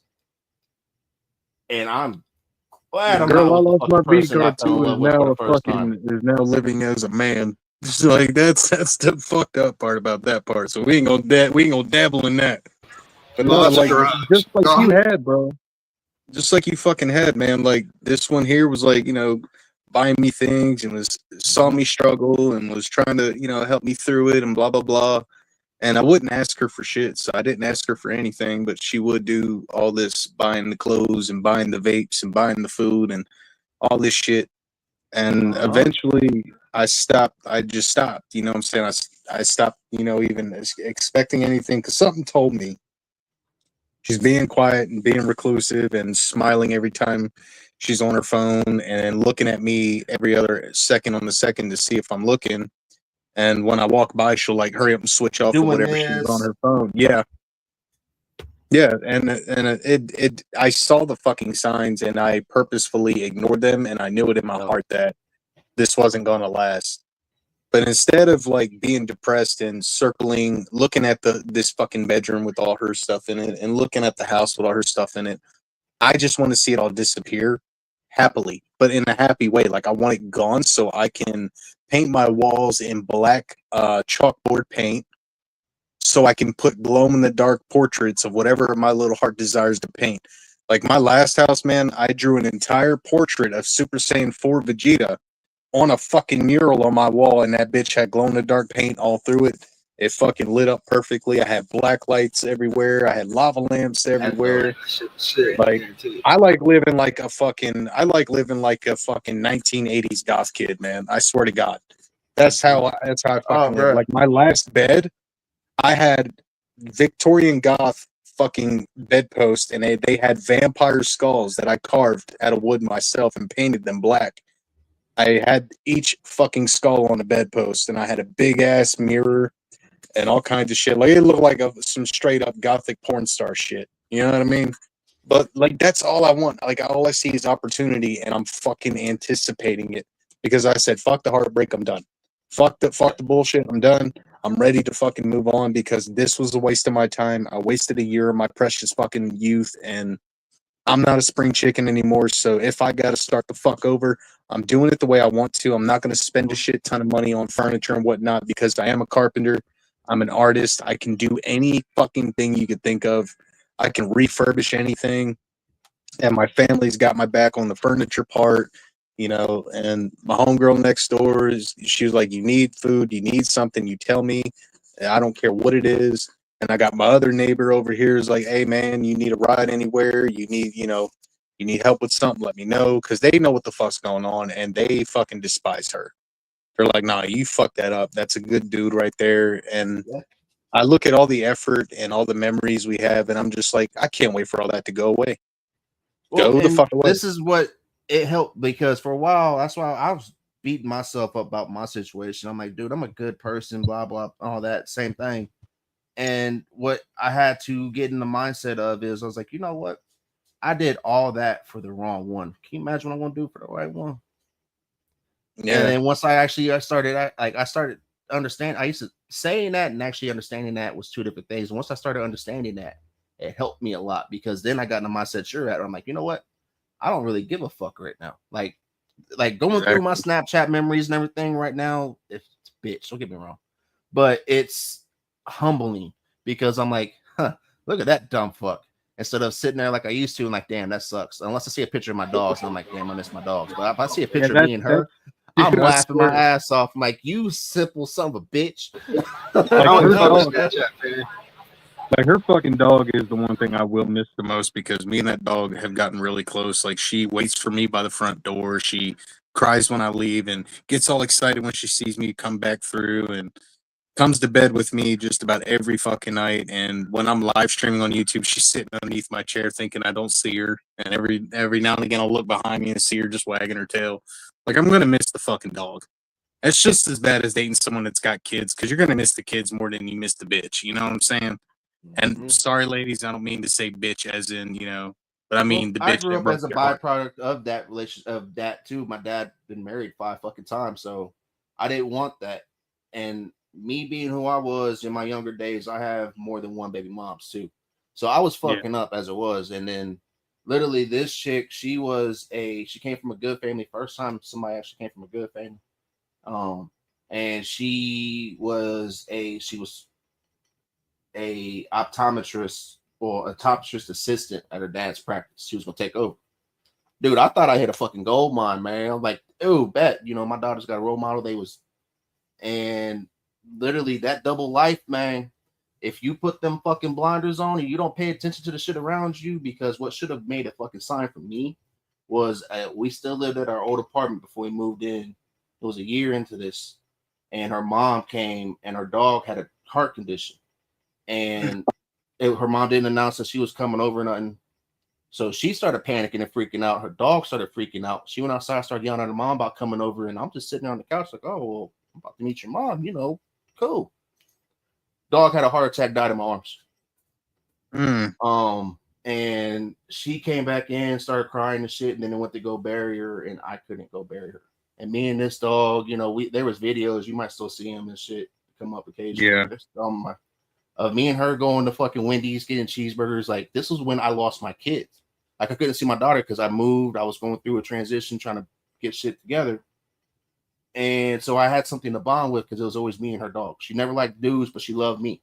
and I'm glad The I'm not girl I with the lost my fucking V person I card fell in to is love with for now the a first time. living as a man. It's like that's the fucked up part about that part. So we ain't gonna dabble in that. But no, Let's like just like you go. had, bro. Just like you fucking had, man. Like this one here was like, buying me things and saw me struggle and was trying to, help me through it and blah blah blah. And I wouldn't ask her for shit, so I didn't ask her for anything, but she would do all this buying the clothes and buying the vapes and buying the food and all this shit. And eventually I stopped. I just stopped. You know what I'm saying? I stopped, even expecting anything, because something told me she's being quiet and being reclusive and smiling every time she's on her phone and looking at me every other second on the second to see if I'm looking. And when I walk by, she'll like hurry up and switch off of Doing whatever she's on this. her phone. Yeah. Yeah, and I saw the fucking signs and I purposefully ignored them, and I knew it in my heart that this wasn't going to last. But instead of like being depressed and circling, looking at this fucking bedroom with all her stuff in it, and looking at the house with all her stuff in it, I just want to see it all disappear happily, but in a happy way. Like I want it gone so I can paint my walls in black chalkboard paint, so I can put glow in the dark portraits of whatever my little heart desires to paint. Like my last house, man, I drew an entire portrait of Super Saiyan 4 Vegeta on a fucking mural on my wall, and that bitch had glow in the dark paint all through it. It fucking lit up perfectly. I had black lights everywhere. I had lava lamps everywhere. Like I like living like a fucking 1980s goth kid, man. I swear to God. That's how I Oh, fucking live. bro. Like my last bed, I had Victorian goth fucking bedpost, and they had vampire skulls that I carved out of wood myself and painted them black. I had each fucking skull on a bedpost, and I had a big ass mirror and all kinds of shit. Like it looked like some straight up gothic porn star shit. You know what I mean? But like that's all I want. Like all I see is opportunity, and I'm fucking anticipating it because I said, "Fuck the heartbreak, I'm done. Fuck the bullshit, I'm done. I'm ready to fucking move on because this was a waste of my time. I wasted a year of my precious fucking youth, and I'm not a spring chicken anymore. So if I got to start the fuck over, I'm doing it the way I want to. I'm not going to spend a shit ton of money on furniture and whatnot because I am a carpenter. I'm an artist. I can do any fucking thing you could think of. I can refurbish anything. And my family's got my back on the furniture part, you know. And my homegirl next door she was like, "You need food, you need something, you tell me. I don't care what it is." And I got my other neighbor over here is like, "Hey man, you need a ride anywhere? You need help with something? Let me know." Because they know what the fuck's going on, and they fucking despise her. They're like, "Nah, you fucked that up. That's a good dude right there." And Yeah. I look at all the effort and all the memories we have, and I'm just like, I can't wait for all that to go away. Well, Go the and fuck away. this is what it helped because for a while, that's why I was beating myself up about my situation. I'm like, dude, I'm a good person, blah, blah, all that same thing. And what I had to get in the mindset of is I was like, you know what? I did all that for the wrong one. Can you imagine what I'm gonna do for the right one? And Yeah, then once I started understand. I used to saying that and actually understanding that was two different things. Once I started understanding that, it helped me a lot because then I got in the mindset you're at. I'm like, you know what? I don't really give a fuck right now. Like going through my exactly. Snapchat memories and everything right now, it's bitch. Don't get me wrong, but it's humbling because I'm like, huh, look at that dumb fuck. Instead of sitting there like I used to, and like, damn, that sucks. Unless I see a picture of my dogs, and I'm like, damn, I miss my dogs. But if I see a Yeah, picture of me and that her, I'm dude, I laughing my swear. ass off. I'm like, you simple son of a bitch. Like I her would never. dog, like her fucking dog is the one thing I will miss the most because me and that dog have gotten really close. Like she waits for me by the front door. She cries when I leave and gets all excited when she sees me come back through and comes to bed with me just about every fucking night. And when I'm live streaming on YouTube, she's sitting underneath my chair thinking I don't see her. And every now and again I'll look behind me and see her just wagging her tail. Like I'm gonna miss the fucking dog. It's just as bad as dating someone that's got kids because you're gonna miss the kids more than you miss the bitch. You know what I'm saying? And Mhm. sorry, ladies, I don't mean to say bitch as in but I Well, mean the I bitch grew that up broke as a your heart. byproduct of that relation of that too. My dad been married 5 fucking times, so I didn't want that. And me being who I was in my younger days, I have more than one baby moms too. So I was Yeah, fucking up as it was. And then literally this chick, she came from a good family. First time somebody actually came from a good family. Um, and she was a optometrist or a optometrist assistant at her dad's practice. She was gonna take over. Dude, I thought I hit a fucking gold mine, man. I'm like, oh, bet. My daughter's got a role model. And literally that double life, man. If you put them fucking blinders on and you don't pay attention to the shit around you, because what should have made a fucking sign for me was we still lived at our old apartment before we moved in. It was a year into this, and her mom came, and her dog had a heart condition, and her mom didn't announce that she was coming over or nothing. So she started panicking and freaking out. Her dog started freaking out. She went outside, started yelling at her mom about coming over, and I'm just sitting there on the couch like, oh, well, I'm about to meet your mom, cool. Dog had a heart attack, died in my arms. mm, And she came back in, started crying and shit, and then it went to go bury her, and I couldn't go bury her. And me and this dog, there was videos, you might still see them and shit come up occasionally. yeah, There's of me and her going to fucking Wendy's getting cheeseburgers. Like this was when I lost my kids. Like I couldn't see my daughter because I moved. I was going through a transition, trying to get shit together. And so I had something to bond with because it was always me and her dog. She never liked dudes, but she loved me.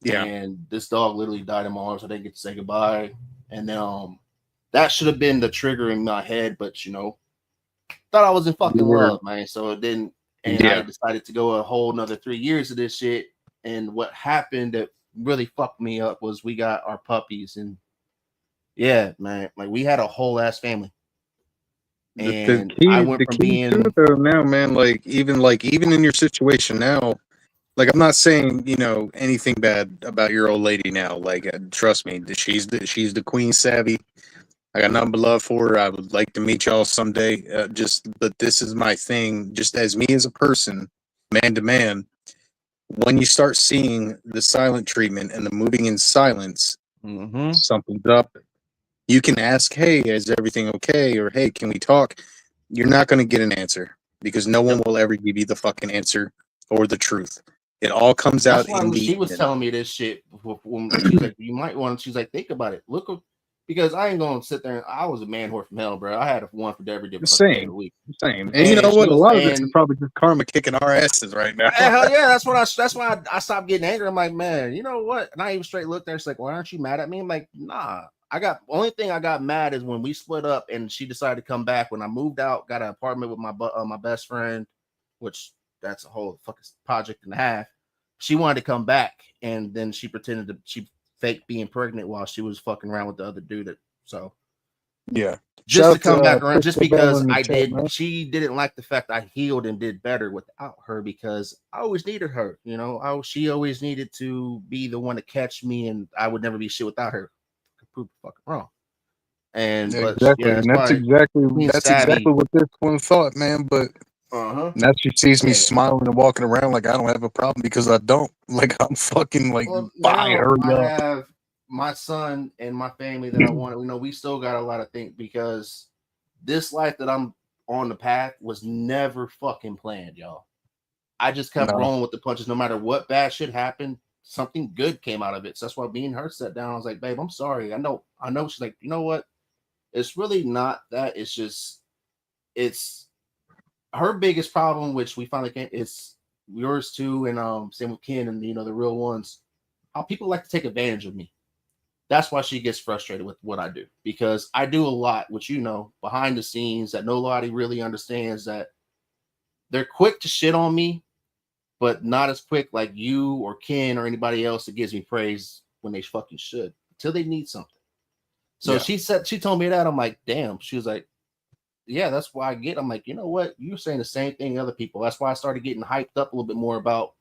yeah. And this dog literally died in my arms. I didn't get to say goodbye. And then that should have been the trigger in my head, but thought I was in fucking You were- love, man. So it didn't, and I decided to go a whole another 3 years of this shit. And what happened that really fucked me up was we got our puppies, and yeah, man, like we had a whole ass family. And I went the from key being to it though now, man, like even in your situation now, like I'm not saying, you know, anything bad about your old lady now. Like trust me, she's the queen savvy. I got nothing but love for her. I would like to meet y'all someday. But this is my thing. Just as me as a person, man to man, when you start seeing the silent treatment and the moving in silence, something's up. You can ask, "Hey, is everything okay?" Or "Hey, can we talk?" You're not going to get an answer because no one will ever give you the fucking answer or the truth. It all comes out That's why in when the she was end. telling me this shit, when she's like, "You might want," she's like, "Think about it. Look, because I ain't gonna sit there. I was a man whore from hell, bro. I had a one for every The fucking day of same, the week." same. And you know And she what? A was, lot of this is and probably just karma kicking our asses right now. hell yeah, that's why I stopped getting angry. I'm like, man, you know what? And I even straight looked there. She's like, "Why aren't you mad at me?" I'm like, nah. Only thing I got mad is when we split up and she decided to come back. When I moved out, got an apartment with my best friend, which that's a whole fucking project and a half. She wanted to come back, and then she she faked being pregnant while she was fucking around with the other dude. So Yeah. just Shout to out come back to around, just Crystal Bell because in the chat, man. she didn't like the fact I healed and did better without her, because I always needed her, she always needed to be the one to catch me, and I would never be shit without her. Prove fucking wrong. And but yeah, Exactly, that's and that's why exactly being that's exactly savvy. what this one thought, man. But now she sees me smiling and walking around like I don't have a problem because I don't. Like I'm fucking like, Well, bye, now hurry I up. have my son and my family that I want. We still got a lot of things, because this life that I'm on the path was never fucking planned, y'all. I just kept No, rolling with the punches. No matter what bad shit happened, something good came out of it. So that's why me and her sat down. I was like, babe, I'm sorry. I know. She's like, you know what? It's really not that. It's just, it's her biggest problem, which we finally came. It's yours too, and same with Ken and the real ones. How people like to take advantage of me. That's why she gets frustrated with what I do, because I do a lot, which behind the scenes that nobody really understands. That they're quick to shit on me, but not as quick like you or Ken or anybody else that gives me praise when they fucking should, until they need something. So yeah, she told me that. I'm like, damn. She was like, yeah, that's why I get. I'm like, you know what? You're saying the same thing to other people. That's why I started getting hyped up a little bit more about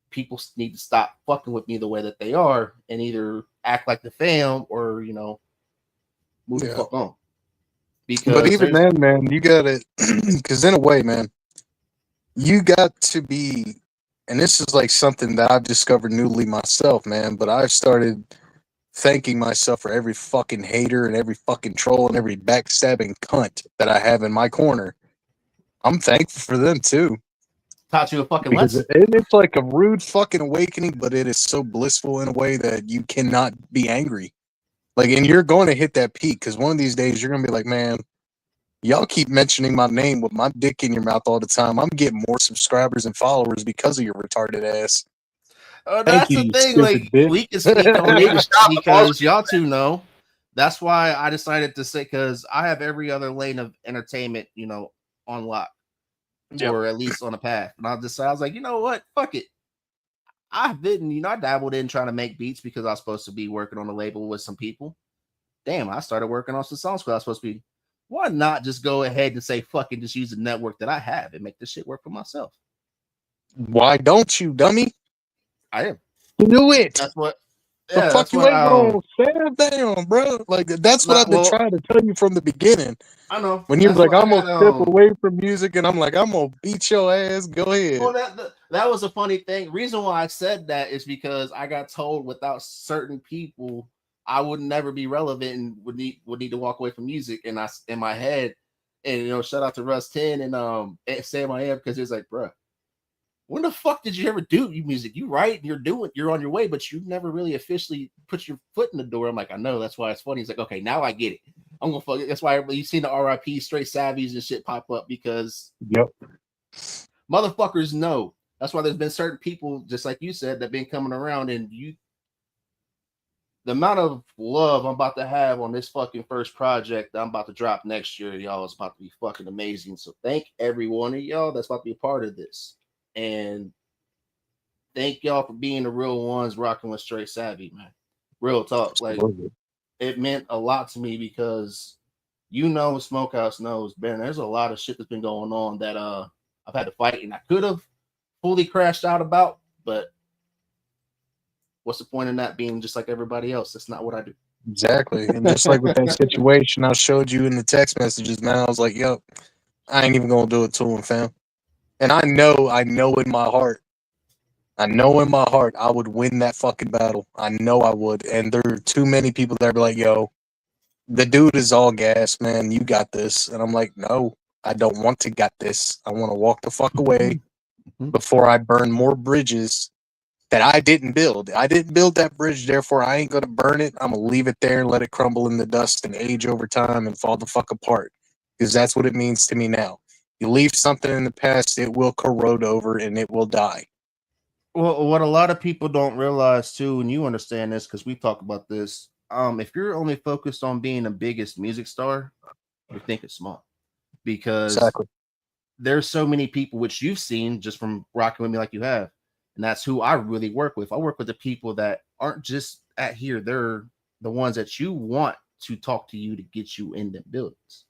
people need to stop fucking with me the way that they are, and either act like the fam or move the yeah. fuck on. But Because even there's then, man, you got to, because in a way, man, you got to be, and this is like something that I've discovered newly myself, man. But I've started thanking myself for every fucking hater and every fucking troll and every backstabbing cunt that I have in my corner. I'm thankful for them too. taught you a fucking Because lesson. it's like a rude fucking awakening, but it is so blissful in a way that you cannot be angry. Like, and you're going to hit that peak because one of these days you're going to be like, man, y'all keep mentioning my name with my dick in your mouth all the time. I'm getting more subscribers and followers because of your retarded ass. Thank That's you, the you thing. stupid Like, bitch. we can speak on it because y'all two know. That's why I decided to say, because I have every other lane of entertainment, on lock, Yep. or at least on a path. And I was like, you know what? Fuck it. I've been, I dabbled in trying to make beats because I was supposed to be working on a label with some people. Damn, I started working on some songs because I was supposed to be. Why not just go ahead and say fucking just use the network that I have and make this shit work for myself? Why don't you, dummy? I am. Do it. That's what. The Yeah, fuck that's you what. ain't gonna stand down, bro. Like that's what Not I've been well. trying to tell you from the beginning. I know. When you was That's like, what I I'm gonna got. step away from music, and I'm like, I'm gonna beat your ass. Go ahead. Well, that was a funny thing. Reason why I said that is because I got told without certain people I would never be relevant and would need to walk away from music. And I in my head, and shout out to Russ 10 and Sam I am, because it's like, bro, when the fuck did you ever do music? You write, you're on your way, but you never really officially put your foot in the door. I'm like, I know, that's why it's funny. He's like, okay, now I get it. I'm gonna fuck it. That's why you seen the RIP straight savvies and shit pop up, because Yep. motherfuckers know. That's why there's been certain people, just like you said, that been coming around, and the amount of love I'm about to have on this fucking first project that I'm about to drop next year, y'all, is about to be fucking amazing. So thank every one of y'all that's about to be a part of this. And thank y'all for being the real ones rocking with Straight Savvy, man. Real talk. Like, it meant a lot to me because Smokehouse knows, Ben, there's a lot of shit that's been going on that I've had to fight and I could have fully crashed out about, but what's the point in that being just like everybody else? That's not what I do. Exactly. And just like with that situation I showed you in the text messages, man, I was like, yo, I ain't even gonna do it to him, fam. And I know in my heart, I would win that fucking battle. I know I would. And there are too many people that be like, yo, the dude is all gas, man. You got this. And I'm like, no, I don't want to got this. I want to walk the fuck away before I burn more bridges that I didn't build. I didn't build that bridge, therefore I ain't gonna burn it. I'm gonna leave it there and let it crumble in the dust and age over time and fall the fuck apart. Because that's what it means to me now. You leave something in the past, it will corrode over and it will die. Well, what a lot of people don't realize too, and you understand this because we talk about this. If you're only focused on being the biggest music star, you're thinking small. Because there's so many people which you've seen just from rocking with me like you have. And that's who I really work with. I work with the people that aren't just at here. They're the ones that you want to talk to you to get you in the buildings.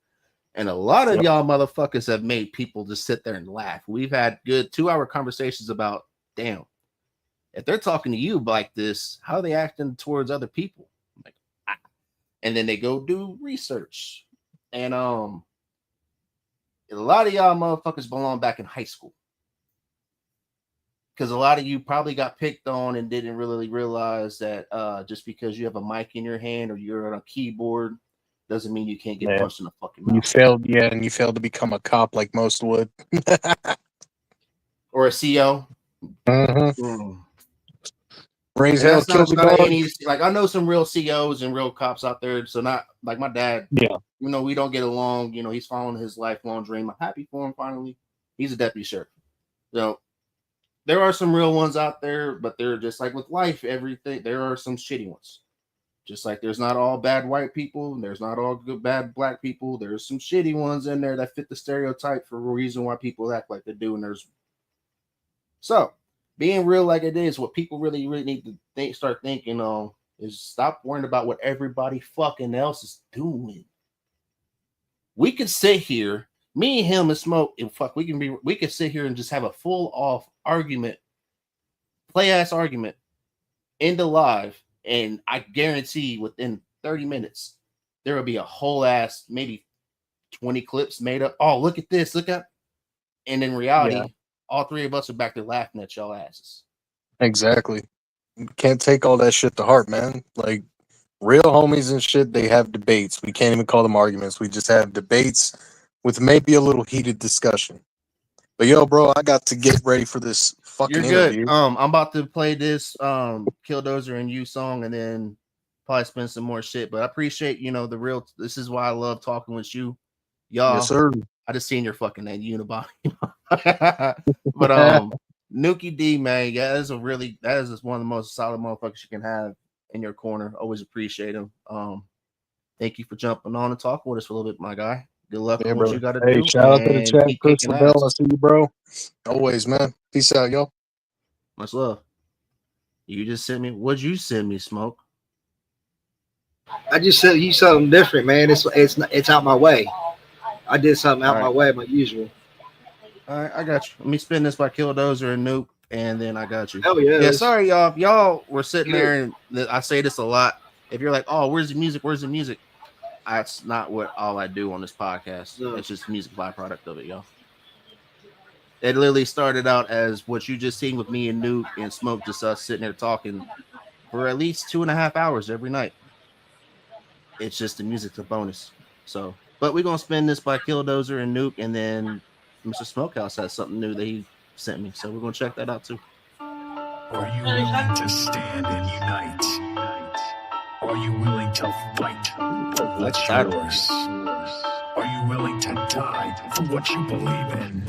And a lot of y'all motherfuckers have made people just sit there and laugh. We've had good 2-hour conversations about, damn, if they're talking to you like this, how are they acting towards other people? Like, and then they go do research. And a lot of y'all motherfuckers belong back in high school. Because a lot of you probably got picked on and didn't really realize that just because you have a mic in your hand or you're on a keyboard doesn't mean you can't get punched in the fucking mouth. You failed to become a cop like most would. Or a CO. Raise hell, kill the dog. Like, I know some real COs and real cops out there. So not like my dad. Yeah. We don't get along. He's following his lifelong dream. I'm happy for him finally. He's a deputy sheriff. There are some real ones out there, but they're just like with life, everything. There are some shitty ones. Just like there's not all bad white people, and there's not all good bad black people. There's some shitty ones in there that fit the stereotype for a reason why people act like they do. And so being real like it is, what people really need to start thinking on is stop worrying about what everybody fucking else is doing. We could sit here. Me and him and Smoke, and fuck, we can sit here and just have a full off argument, play ass argument, in the live, and I guarantee within 30 minutes there will be a whole ass maybe 20 clips made up. Oh, look at this, look at, and in reality, all three of us are back there laughing at y'all asses. Exactly. You can't take all that shit to heart, man. Like real homies and shit, they have debates. We can't even call them arguments. We just have debates with maybe a little heated discussion. But yo, bro, I got to get ready for this fucking interview. I'm about to play this Killdozer and You song and then probably spend some more shit. But I appreciate, the real, this is why I love talking with you. Y'all. Yes, sir. I just seen your fucking name, Unibody. But Nuki D, man, that is just one of the most solid motherfuckers you can have in your corner. Always appreciate him. Thank you for jumping on and talking with us for a little bit, my guy. Good luck on what you got to do. Shout out to the chat, Chris LaBelle. I see you, bro. Always, man. Peace out, y'all. Much love. You just sent me. What'd you send me, Smoke? I just sent you something different, man. It's out my way. I did something out my way, my usual. All right, I got you. Let me spin this by Killdozer and Nuke, and then I got you. Hell yeah. Yeah, sorry, y'all. If y'all were sitting there, and I say this a lot. If you're like, oh, where's the music? Where's the music? That's not what all I do on this podcast. No. It's just music byproduct of it, y'all. It literally started out as what you just seen with me and Nuke and Smoke, just us sitting there talking for at least 2.5 hours every night. It's just the music's a bonus. So, but we're gonna spin this by Killdozer and Nuke, and then Mr. Smokehouse has something new that he sent me. So we're gonna check that out too. Are you willing to stand and unite? Are you willing to fight for what's yours? Are you willing to die for what you believe in?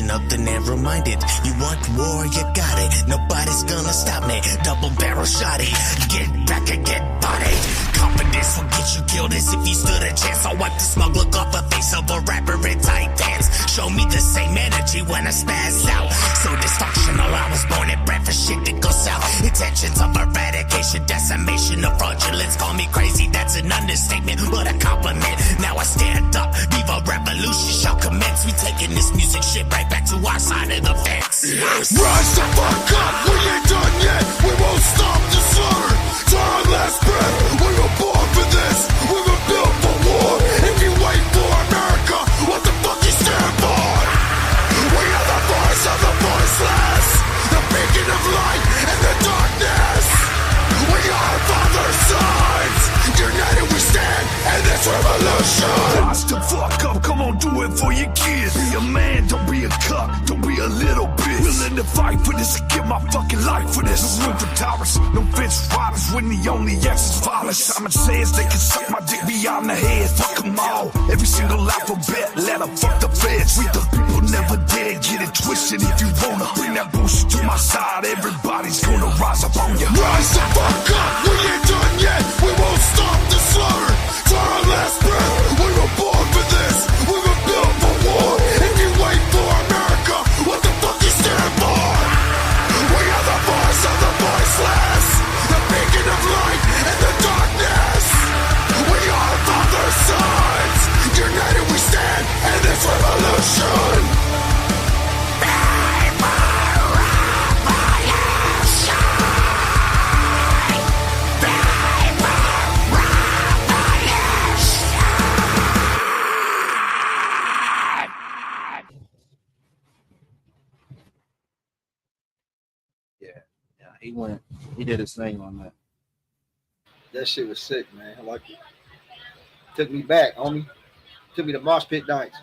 version of the narrow-minded. You want war, you got it. Nobody's gonna stop me. Double barrel shotty. Get back and get bodied. Confidence will get you killed as if you stood a chance. I'll wipe the smug look off the face of a rapper in tight pants. Show me the same energy when I spaz out. So dysfunctional, I was born and bred for shit that goes south. Intentions of eradication, decimation of fraudulence. Call me crazy, that's an understatement, but a compliment. Now I stand up, Viva Revolution shall commence. We taking this music shit right back to our side of the fence. Yes. Rise the fuck up, we ain't done yet. We won't stop the slaughter till our last breath. We were born for this, we were built for war. If you wait for America, what the fuck you stand for? We are the voice of the voiceless, the beacon of light in the darkness. We are father's sons, united we stand in this revolution. Rise the fuck up, come on, do it for your kids. Be a man, don't be a cuck, don't be a little bitch. Willing to fight for this, and give my fucking life for this. No room for towers, no fence riders, when the only X is violence. Simon says they can suck my dick beyond the head, fuck them all. Every single alphabet, let them fuck the feds. We the people never dead, get it twisted if you wanna. Bring that bullshit to my side, everybody's gonna rise up on you. Rise the fuck up, we ain't done yet. We won't stop the slaughter till our last breath. We were born for this, we were built for war. If you wait for America, what the fuck you stand for? We are the voice of the voiceless, the beacon of light in the darkness. We are father's sons, united we stand in this revolution. He did his thing on that. That shit was sick, man. I like it. Took me back, homie. Took me to mosh pit nights.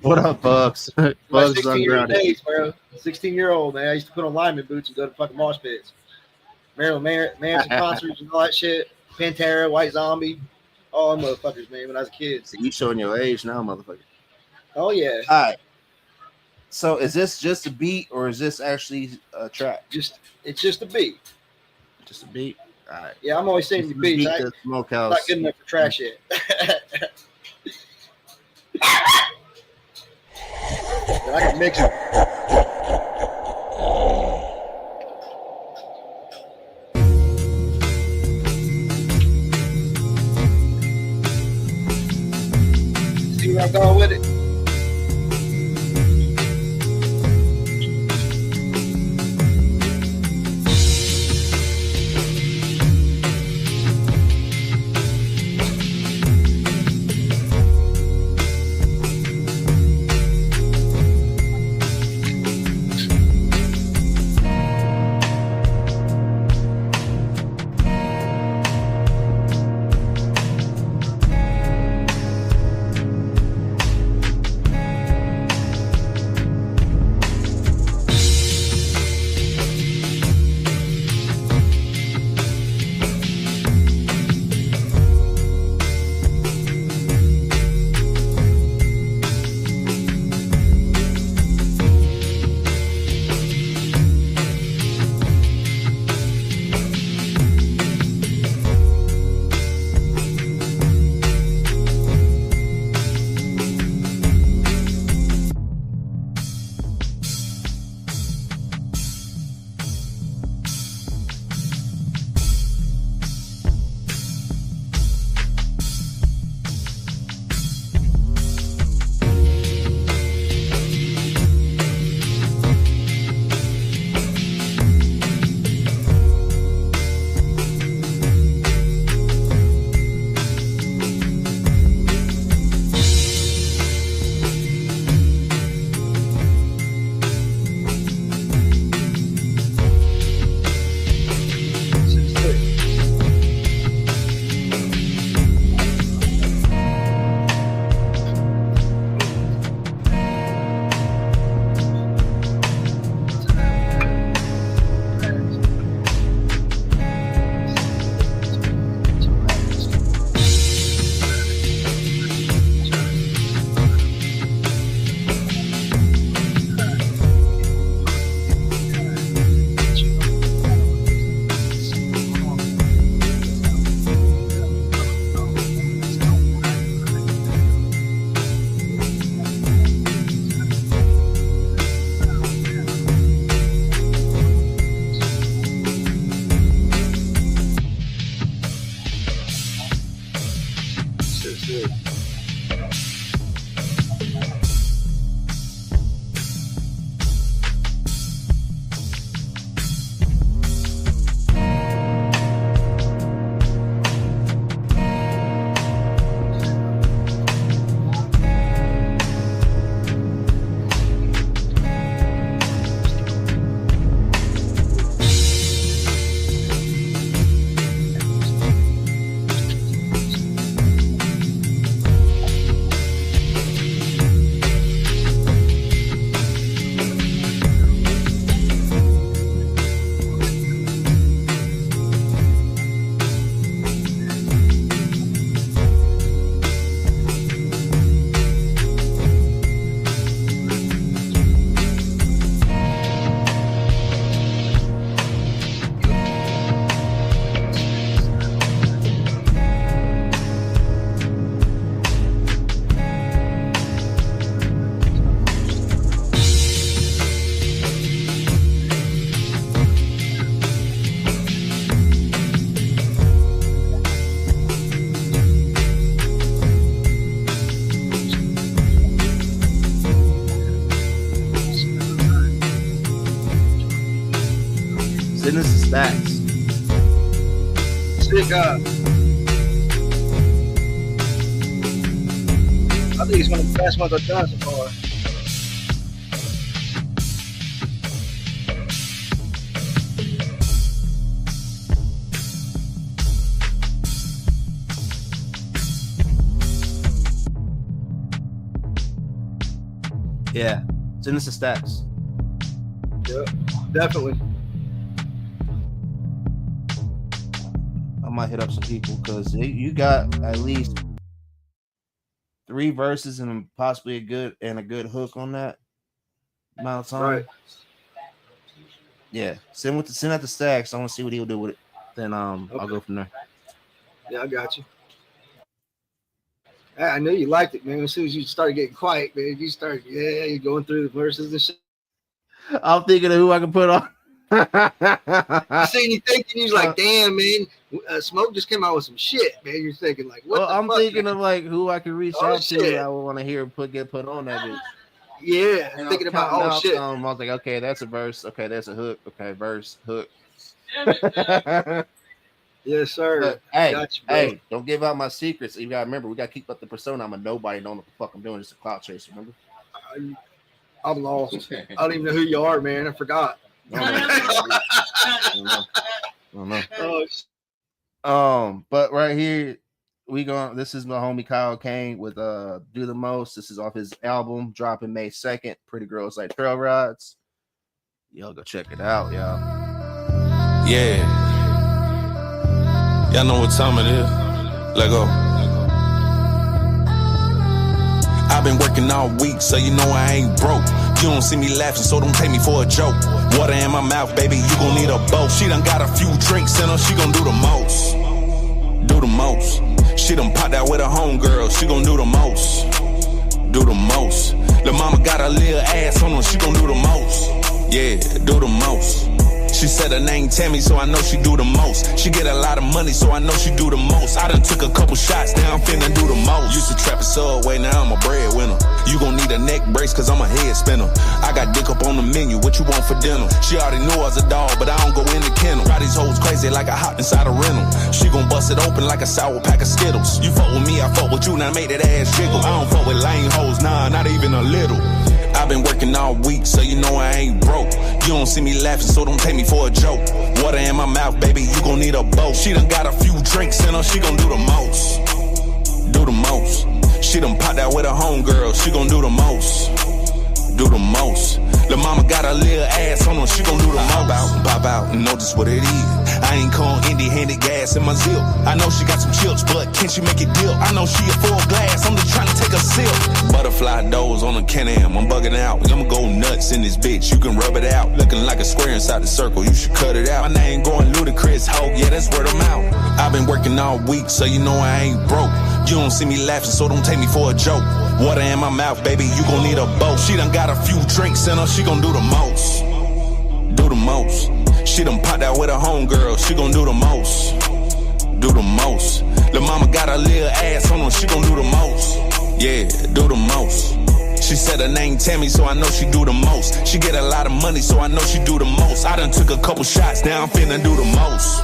What up, Bugs? My Bugs 16-year-old ungrounded. days, bro. 16-year-old, man. I used to put on lineman boots and go to fucking mosh pits. Marilyn Manson concerts and all that shit. Pantera, White Zombie. All them motherfuckers, man, when I was a kid. So you showing your age now, motherfucker. Oh, yeah. All right. So is this just a beat or is this actually a track? It's just a beat. Just a beat? All right. Yeah, I'm always saying the beats. I'm not Smokehouse. good enough for trash yet. But I can mix it. See where I'm going with it? Send us the stats. Sick. I think it's one of the best ones I've done so far. Yeah, send us the stats. Yeah, definitely. I might hit up some people because you got at least 3 verses and possibly a good hook on that amount of time. Right. Yeah, send out the stacks. I want to see what he'll do with it. Then Okay. I'll go from there. Yeah, I got you. I knew you liked it, man. As soon as you started getting quiet, man, you're going through the verses and shit. I'm thinking of who I can put on. I seen you thinking, you're like, damn, man, Smoke just came out with some shit, man. You're thinking, like, what the I'm fuck, thinking man? of like who I can reach Oh, out shit. to. I would want to hear get put on that bitch. Yeah, And thinking I was about, counting oh, out shit. some. I was like, okay, that's a verse. Okay, that's a hook. Okay, verse, hook. Yes, sir. But, hey, Got you, bro. hey, don't give out my secrets. You gotta remember, we gotta keep up the persona. I'm a nobody, don't know what the fuck I'm doing. Just a clout chaser, remember? I'm lost. I don't even know who you are, man. I forgot. I don't know. Oh, But right here, this is my homie Kyle Kane with Do the Most. This is off his album dropping May 2nd. Pretty Girls Like Trail Rides. Y'all go check it out, y'all. Yeah. Y'all know what time it is. Let go. I've been working all week, so you know I ain't broke. You don't see me laughing, so don't take me for a joke. Water in my mouth, baby, you gon' need a boat. She done got a few drinks in her, she gon' do the most. Do the most. She done popped out with a homegirl, she gon' do the most. Do the most. The mama got a little ass on her, she gon' do the most. Yeah, do the most. She said her name Tammy, so I know she do the most. She get a lot of money, so I know she do the most. I done took a couple shots, now I'm finna do the most. Used to trap a Subway, now I'm a breadwinner. You gon' need a neck brace, cause I'm a head spinner. I got dick up on the menu, what you want for dinner? She already knew I was a dog, but I don't go in the kennel. Ride these hoes crazy like I hopped inside a rental. She gon' bust it open like a sour pack of Skittles. You fuck with me, I fuck with you, now make that ass jiggle. I don't fuck with lame hoes, nah, not even a little. I've been working all week, so you know I ain't broke. You don't see me laughing, so don't take me for a joke. Water in my mouth, baby, you gon' need a boat. She done got a few drinks in her, she gon' do the most. Do the most. She done popped out with a homegirl, she gon' do the most. Do the most. The mama got a little ass on her, she gon' do the most. Pop out, and know just what it is. I ain't calling empty-handed gas in my zip. I know she got some chips, but can she make it dip? I know she a full glass, I'm just trying to take a sip. Butterfly doors on a Can-Am, I'm bugging out. I'ma go nuts in this bitch, you can rub it out. Looking like a square inside the circle, you should cut it out. My name going Ludacris, ho, yeah, that's word of mouth. I've been working all week, so you know I ain't broke. You don't see me laughing, so don't take me for a joke. Water in my mouth, baby, you gon' need a boat. She done got a few drinks in her, she gon' do the most. Do the most. She done popped out with a homegirl, she gon' do the most. Do the most. The mama got a little ass on her, she gon' do the most. Yeah, do the most. She said her name Tammy, so I know she do the most. She get a lot of money, so I know she do the most. I done took a couple shots, now I'm finna do the most.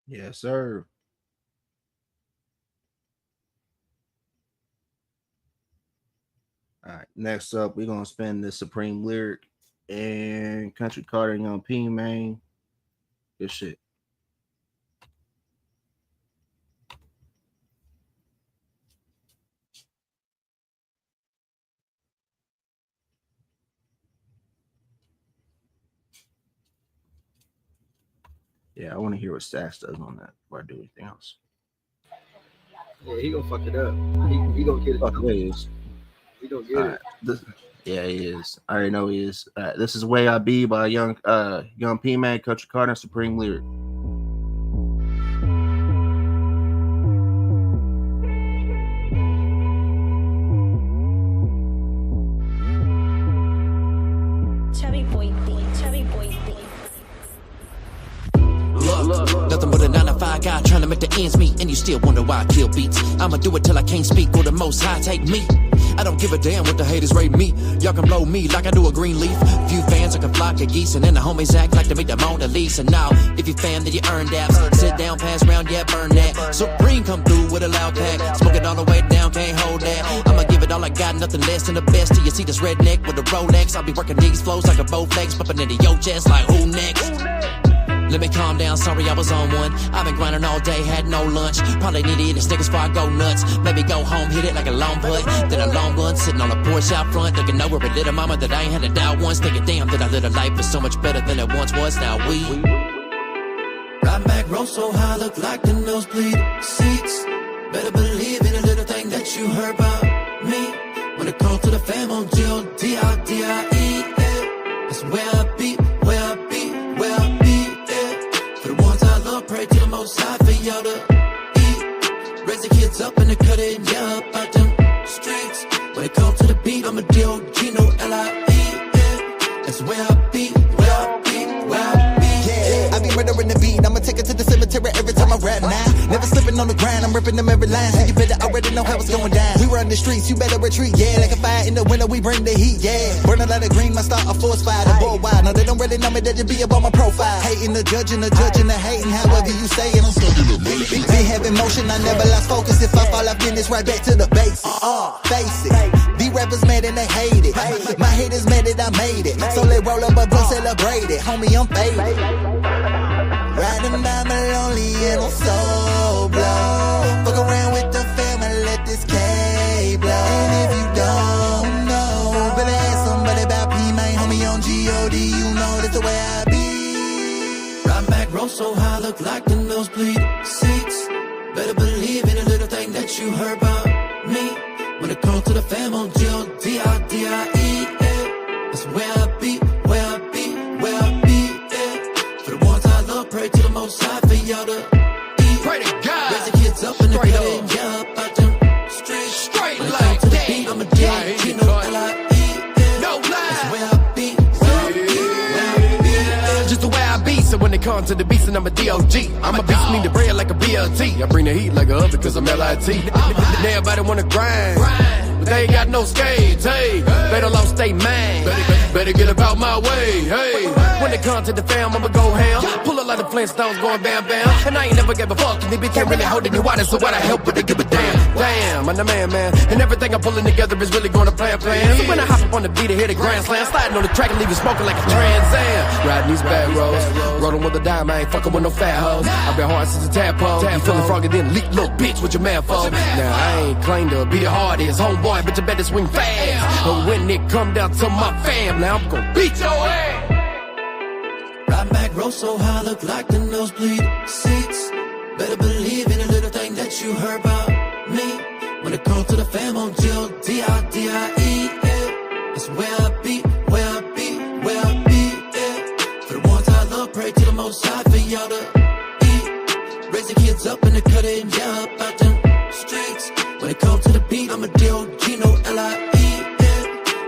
Yes, sir. All right, next up, we're gonna spin the Supreme Lyric and Country Carter and Young P, man. Good shit. Yeah, I want to hear what Stash does on that before I do anything else. yeah, he gonna fuck it up. He gonna get it. Fuck, it is. He gonna get it. Yeah, he is. I already know he is. This is Way I Be by Young P, man, Country Carter, and Supreme Lyric. Look, nothing but a 9 to 5 blind guy trying to make the ends meet, and you still wonder why I kill beats. I'ma do it till I can't speak, or the most high take me. I don't give a damn what the haters rate me. Y'all can blow me like I do a green leaf. Few fans like a flock of geese, and then the homies act like they make the Mona Lisa. Now, if you fan, then you earn daps. Sit down, pass round, yeah, burn that. Supreme come through with a loud pack. Smoke it all the way down, can't hold that. I'ma give it all I got, nothing less than the best. Till you see this redneck with a Rolex. I'll be working these flows like a Bowflex, bumping into your chest like who next? Let me calm down, sorry I was on one. I've been grinding all day, had no lunch. Probably need to eat a Snickers before I go nuts. Maybe go home, hit it like a long putt. Then a long one, sitting on a porch out front. Looking over at little mama that I ain't had to die once. Thinking, damn, that I lived a life is so much better than it once was. Now we ride back, roll so high, look like the nosebleed seats. Better believe in a little thing that you heard about me. When it comes to the fam on G-O-D-I-D-I-E, that's where I be, where I be, where I be. Pray to the most high for y'all to eat. Raise the kids up in the cutting, yeah, up out them streets. When it comes to the beat, I'm a D-O-G, no L-I-E. That's where I be, where I be, where I be. Yeah, I be murdering the beat. I'ma take it to the cemetery every time I rap now. Never slipping on the ground, I'm ripping them every line. So you better already know how it's going down. We run the streets, you better retreat, yeah. Like a fire in the winter, we bring the heat, yeah. Burn a lot of green, my start a force fire. The boy wild, now they don't really know me, they just be up on my profile. Hating the judging, the hating. However you say it, I'm stuck in the beat. Be having motion, I never lost focus. If I fall off, then it's right back to the basics. Face it, these rappers mad and they hate it. My haters mad that I made it. So they roll up a blunt, celebrate it. Homie, I'm faded. Riding by my lonely and I'm so blow. Fuck around with the family, let this K blow. And if you don't know, better ask somebody about P, my homie on G-O-D. You know that's the way I be. Ride back, roll so high, look like the nosebleed seats. Better believe in a little thing that you heard about me. When it comes to the fam on G-O-D-I-D-I-E, that's where I be, where I be, where I be. Pray to the most high for y'all to eat. Pray to God. Raise the kids up in the cutting, yeah, up out them streets. Straight like that. Beat, I'm a D-O-G, no L-I-E. No lie. That's where I be, where I be, where I be. Just the way I be, so when it comes to the beast, and I'm a D-O-G. I'm a beast, need the bread like a BLT. I bring the heat like a oven, cause I'm L-I-T. Everybody wanna grind. But they ain't got no skates, hey. They don't lost they mind. Better get about my way, hey. When it comes to the fam, I'ma go ham. Pull a lot of Flintstones going bam bam. And I ain't never gave a fuck, and they bitch can't really hold it. You so why the hell would they give a damn? Damn, I'm the man. And everything I'm pulling together is really gonna plan. So when I hop up on the beat and hit a grand slam, sliding on the track and leave you smoking like a Trans Am. Riding these back roads, rolling with a dime, I ain't fucking with no fat hoes. I've been hard since a tadpole. You feeling froggy then leak, little bitch, what your man for? Now I ain't claim to be the hardest homeboy, but you better swing fast. But when it come down to my fam, now I'm gonna beat your ass. Ride back, roll so high, look like the nosebleed seats. Better believe in a little thing that you heard about me. When it comes to the fam on G-O-D-I-D-I-E, that's where I be, where I be, where I be, For the ones I love, pray to the most high for y'all to eat. Raise the kids up in the cutting, yeah, up out them streets. When it comes to the beat, I'm a D-O-G, no L-I-E,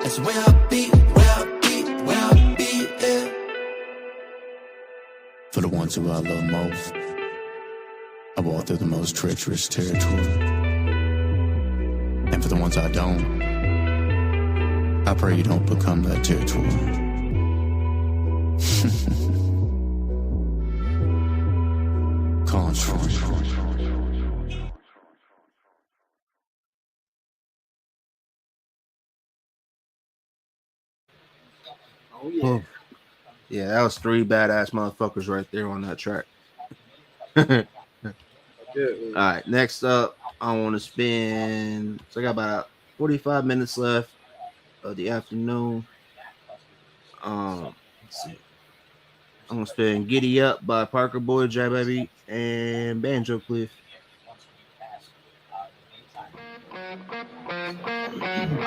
that's where I be, where I be, where I be, For the ones who I love most, I walk through the most treacherous territory. And for the ones I don't, I pray you don't become that territory. Contrary. Oh, yeah. Yeah, that was 3 badass motherfuckers right there on that track. All right, next up, I want to spend. So I got about 45 minutes left of the afternoon. Let's see. I'm gonna spend "Giddy Up" by Parker Boy, J Baby, and Banjo Cliff.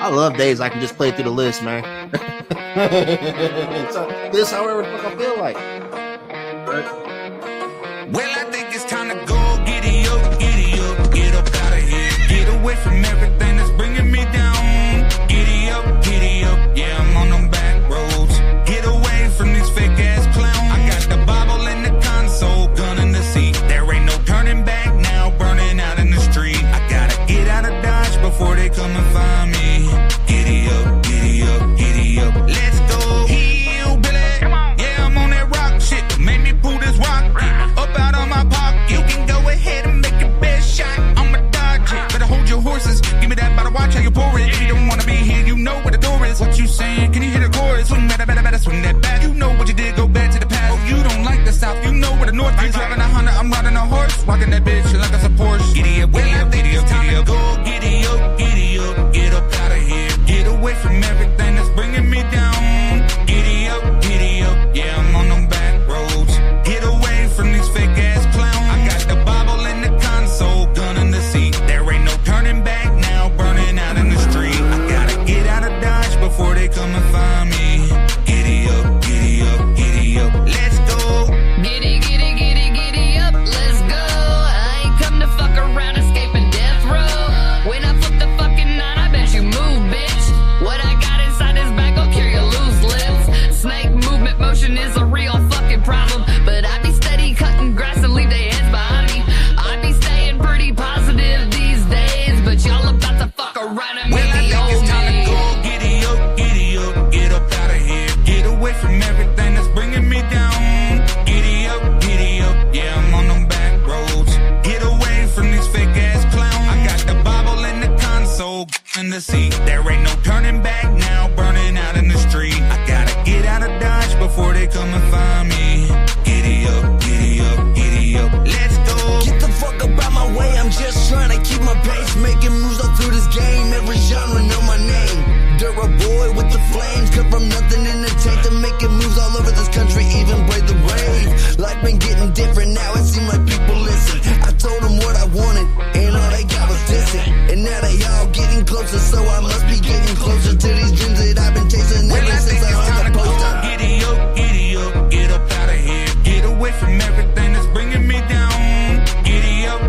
I love days I can just play through the list, man. So, this however the fuck I feel like. Well, I think it's time to go. Giddy up, get up out of here. Get away from everything that's bringing me down. Giddy up, yeah, I'm on them back roads. Get away from these fake ass clowns. I got the Bible in the console, gun in the seat. There ain't no turn. I'm riding a horse, rocking that bitch like it's a Porsche. Giddy up, giddy up, giddy up, giddy up. Go giddy up, giddy up. Get up out of here. Get away from everything that's bringing me down. Giddy up, yeah, I'm on them back roads. Get away from these fake ass clowns. I got the Bible in the console, gun in the seat. There ain't no turning back now, burning out in the street. I gotta get out of Dodge before they come and find me. Giddy up, giddy up, giddy up. Let's go. Giddy, giddy, giddy, giddy up, let's go. I ain't come to fuck around, escaping death row. When I flip the fucking nine, I bet you move, bitch. What I got inside this bag will cure your loose lips. Snake movement motion is a real fucking problem. But I be steady cutting grass and leave their heads behind me. I be staying pretty positive these days. But y'all about to fuck around and meet the old me. Giddy up, giddy up, get up out of here. Get away from everything that's bringing me down. Giddy up, yeah, I'm on them back roads. Get away from these fake ass clowns. I got the Bible in the console, in the seat. There ain't no turning back now, burning out in the street. I gotta get out of Dodge before they come and find me. Giddy up, giddy up, giddy up. Let's go. Get the fuck up out my way, I'm just trying to keep my pace. Making moves all through this game, every genre know my name. Dura boy with the flames, come from nothing in the tank to making moves all over this country, even break the rave. Life been getting different now, it seems like people listen. I told them what I wanted, and all they got was dissing. And now they all getting closer, so I must be getting closer to these dreams that I've been chasing ever since I hung the poster. Giddy up, get up out of here. Get away from everything that's bringing me down. Giddy up,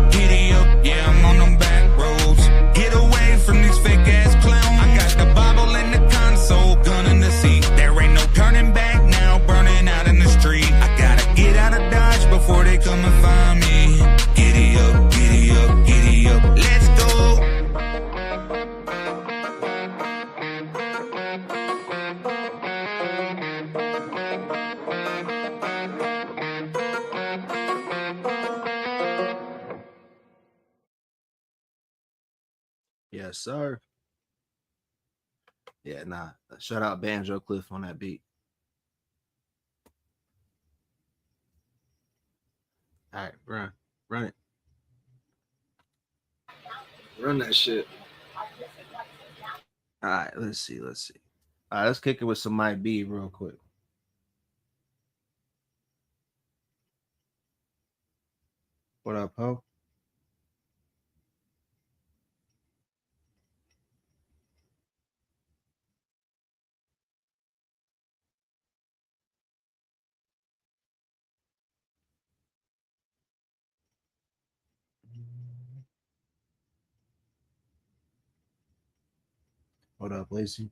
yeah, I'm on them back roads. Get away from these fake ass clowns. I got the Bible in the console, gun in the seat. There ain't no turning back now, burning out in the street. I gotta get out of Dodge before they come and find me. Giddy up, giddy up, giddy up. Let's go. Yes, sir. Yeah, nah. Shout out Banjo Cliff on that beat. All right, Brian, run it. Run that shit. All right, let's see. All right, let's kick it with some Might Be real quick. What up, Ho? What up, Lacey?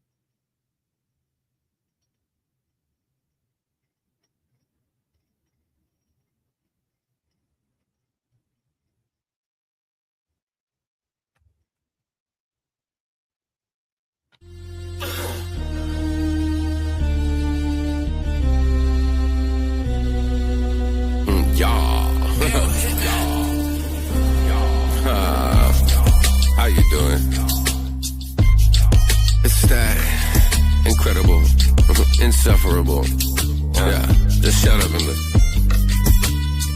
How you doing? It's that incredible, insufferable. Yeah, just shut up and listen.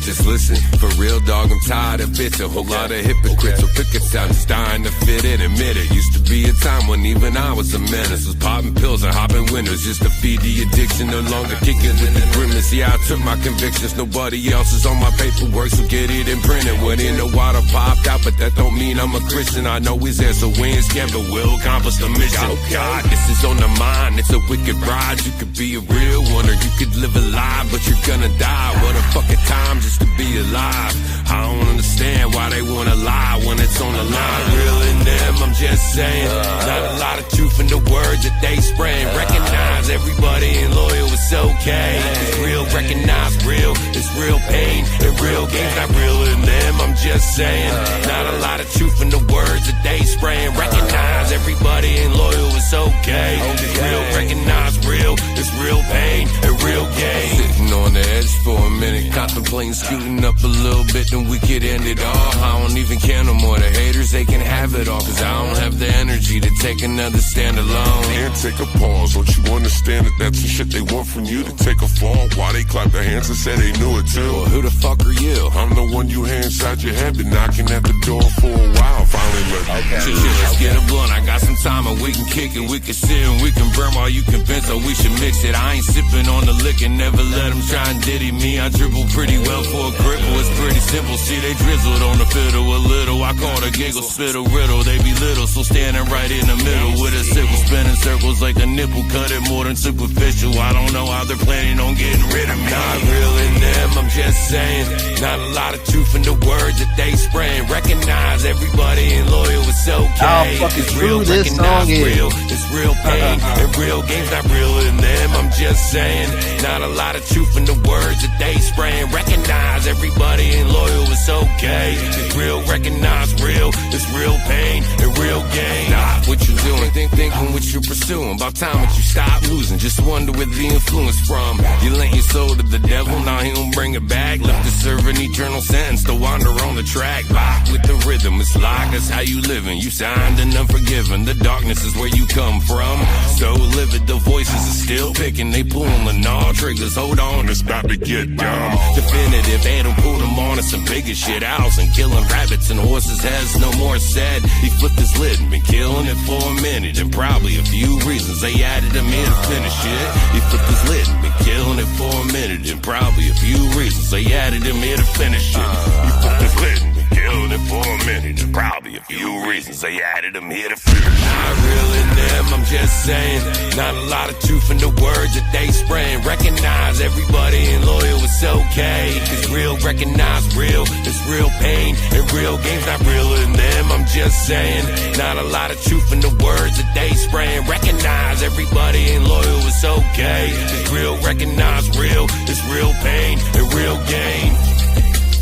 Just listen, for real dog, I'm tired of bitch. A whole lot of hypocrites, so pick it out, just dying to fit in, admit it. Used to be a time when even I was a menace. Was popping pills and hopping windows just to feed the addiction. No longer kicking with the grimace. Yeah, I took my convictions, nobody else is on my paperwork, so get it and print it. Went in the water, popped out, but that don't mean I'm a Christian. I know he's there, so we ain't scared, but we'll accomplish the mission. Oh God, this is on the mind, it's a wicked ride. You could be a real one or you could live a lie, but you're gonna die. What a fucking time just to be alive. I don't understand why they wanna lie when it's on the line. Real in them, I'm just saying. Not a lot of truth in the words that they spraying. Recognize everybody ain't loyal, it's okay. It's real, recognize real, it's real pain and real gains. Not real in them, I'm just saying. Not a lot of truth in the words that they spraying. Recognize everybody ain't loyal, it's okay. It's real, recognize real, it's real pain and real gain. Sitting on the edge for a minute, contemplating scooting up a little bit, then we could end it all. I don't even care no more, the haters, they can have it all, cause I don't have the energy to take another stand alone. And take a pause, don't you understand that that's the shit they want from you? To take a fall, while they clap their hands and say they knew it too. Well, who the fuck are you? I'm the one you hear inside your head, been knocking at the door for a while, finally let me. Shit, let's get a blunt, I got some time and we can kick it, we can sit and we can burn while you convinced that we should mix it. I ain't sipping on the liquor, never let them try and diddy me. I dribble pretty well for a cripple, it's pretty simple. See, they drizzled on the fiddle a little, I call the giggle, spit a riddle. They be little, so standing right in the middle with a sickle, spinning circles like a nipple, cut it more than superficial. I don't know how they're planning on getting rid of me. Not real in them, I'm just saying. Not a lot of truth in the words that they spraying. Recognize everybody ain't loyal, it's okay. It's real, recognize real, it's real pain and real games. Not real in them, I'm just saying. Not a lot of truth in the words that they spraying. Recognize everybody ain't loyal, it's okay. It's real, recognize real, it's real pain and real gain. Stop what you doing, thinking what you're pursuing. About time that you stop losing, just wonder where the influence from. You lent your soul to the devil, now he don't bring it back. Left to serve an eternal sentence to wander on the track. Vibe with the rhythm, it's like that's how you living. You signed and unforgiven, the darkness is where you come from. So livid, the voices are still picking. They pulling all triggers, hold on, it's about to get dumb. Definitive, they done pulled them on to some bigger shit. Owls and killing rabbits and horses, has no more said. He flipped his lid and been killing it for a minute, and probably a few reasons they added him in to finish it. He flipped his lid and been killing it for a minute, and probably a few reasons they added him here to finish it. He flipped his lid and been killing it for a minute, and probably a few reasons they added him here to finish it. Not real in them, I'm just saying. Not a lot of truth in the words that they spraying. Recognize everybody ain't loyal, it's okay. It's real, recognize real, it's real pain and real games. Not real in them, I'm just saying. Not a lot of truth in the words that they spraying. Recognize everybody ain't loyal, it's okay. It's real, recognize real, it's real pain and real gain.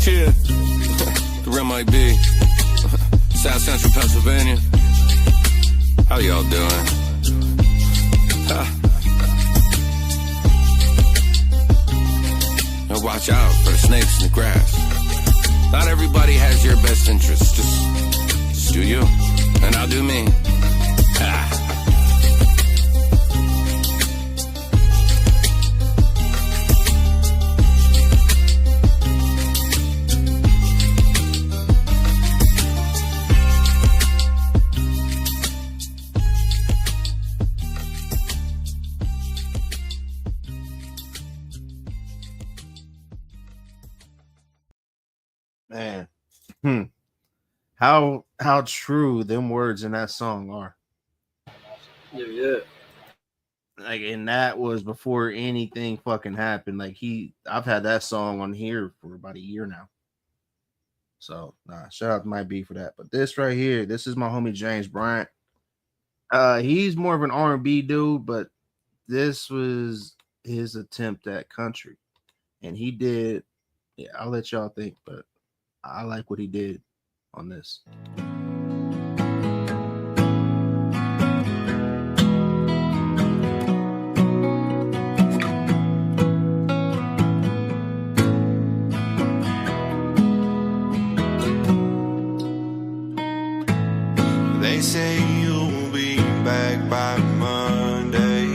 Cheers. The real might be South Central Pennsylvania. How y'all doing? Now watch out for the snakes in the grass. Not everybody has your best interests. Just do you, and I'll do me. Man, how true them words in that song are. Yeah. Like, and that was before anything fucking happened. Like, I've had that song on here for about a year now. So shout out to my B for that. But this right here, this is my homie James Bryant. He's more of an R&B dude, but this was his attempt at country, and he did. Yeah, I'll let y'all think, but I like what he did on this. They say you'll be back by Monday.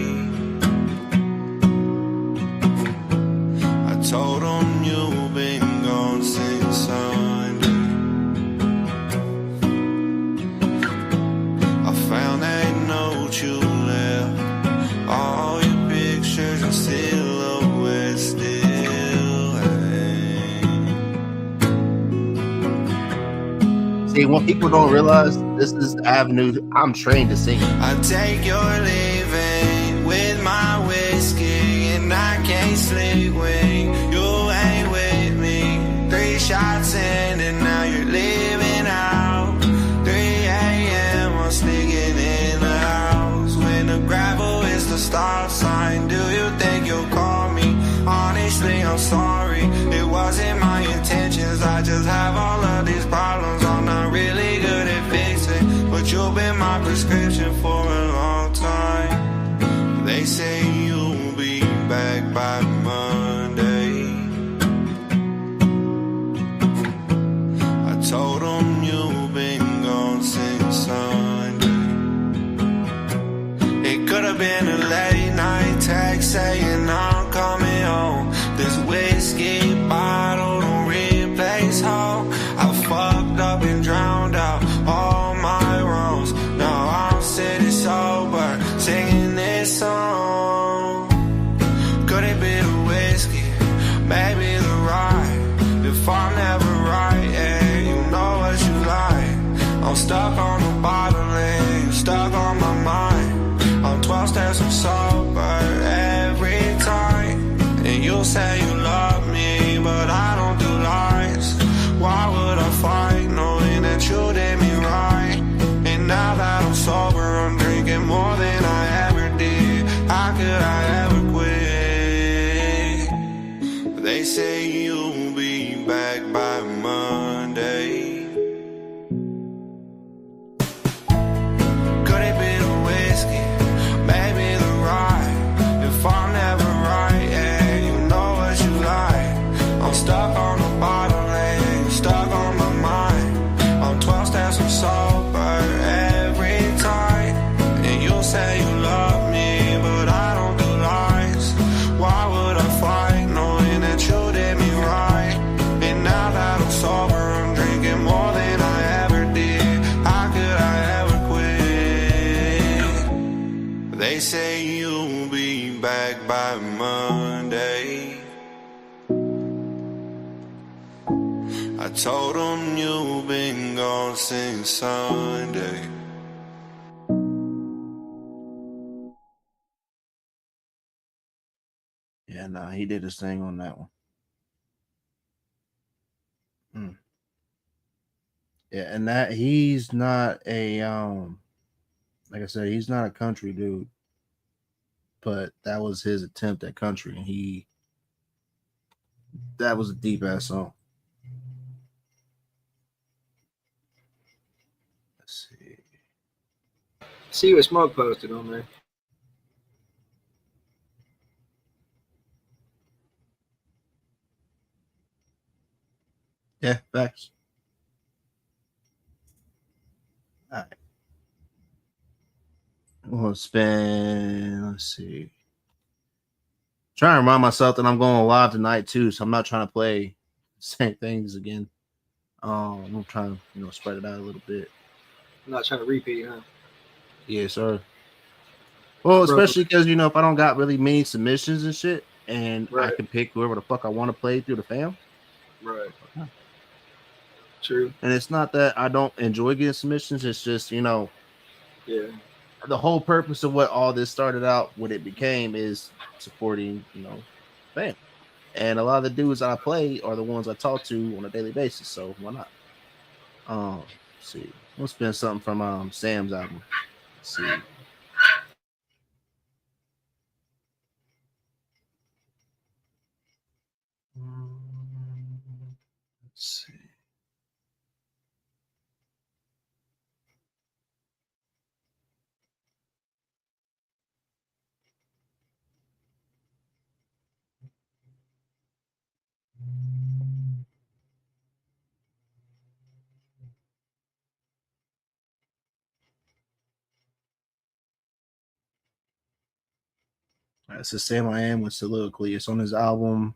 I told them you've been gone since Sunday. I found that note you left, all your pictures and silhouettes still hang. See, what people don't realize, this is the avenue I'm trained to sing. I take your leaving with my whiskey, and I can't sleep when you ain't with me. 3 shots in and now you're leaving out. 3 a.m. I'm sneaking in the house. When the gravel is the stop sign, do you think you'll call me? Honestly, I'm sorry, it wasn't my intentions. I just have all of these prescription for a long time. They say you'll be back by Monday. I told them you've been gone since Sunday. It could have been a late night text saying I'm coming home. This whiskey bottle don't replace home. I fucked up and drowned out all my wrongs. Now I'm sitting sober, singing this song. Could it be the whiskey? Maybe the ride. If I'm never right, yeah, you know what you like. I'm stuck on the bottle and you stuck on my mind. I'm 12 steps from sober every time. And you say you love me, but I don't do lies. Why would I fight knowing that you did me right? And now that I'm sober, I'm drinking more than I ever did. How could I ever quit? They say you'll be back by Monday. Could it be the whiskey? Maybe the ride. If I'm never right, yeah, you know what you like. I'm stuck on the bottle and you stuck on my mind. I'm 12 steps from sober every time. And you say you love me, but I don't do lies. Why would I fight knowing that you did me right? And now that I'm sober, I'm drinking more than I ever did. How could I ever quit? They say you'll be back by Monday. I told them you've been gone since Sunday. Yeah, nah, he did his thing on that one. Yeah, and that he's not a like I said, he's not a country dude. But that was his attempt at country, and that was a deep ass song. Let's see. See what Smoke posted on there. Yeah, facts. All right. We'll spend, let's see. Trying to remind myself that I'm going live tonight too, so I'm not trying to play the same things again. I'm trying to, spread it out a little bit. I'm not trying to repeat, huh? Yeah, sir. Well, especially because if I don't got really many submissions and shit, and I can pick whoever the fuck I want to play through the fam. Right. True. And it's not that I don't enjoy getting submissions. It's just, yeah. The whole purpose of what all this started out, what it became, is supporting, fam. And a lot of the dudes I play are the ones I talk to on a daily basis. So why not? Let's see. We'll spin something from Sam's album. Let's see. Let's see. All right, so Sam I Am with Soliloquy. It's on his album.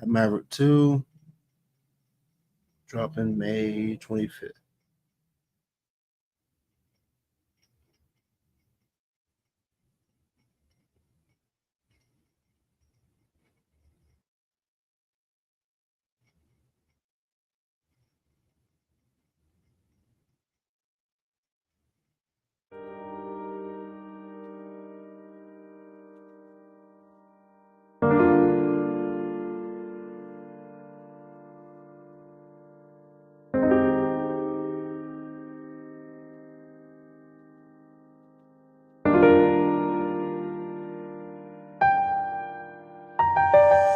Maverick 2. Dropping May 25th.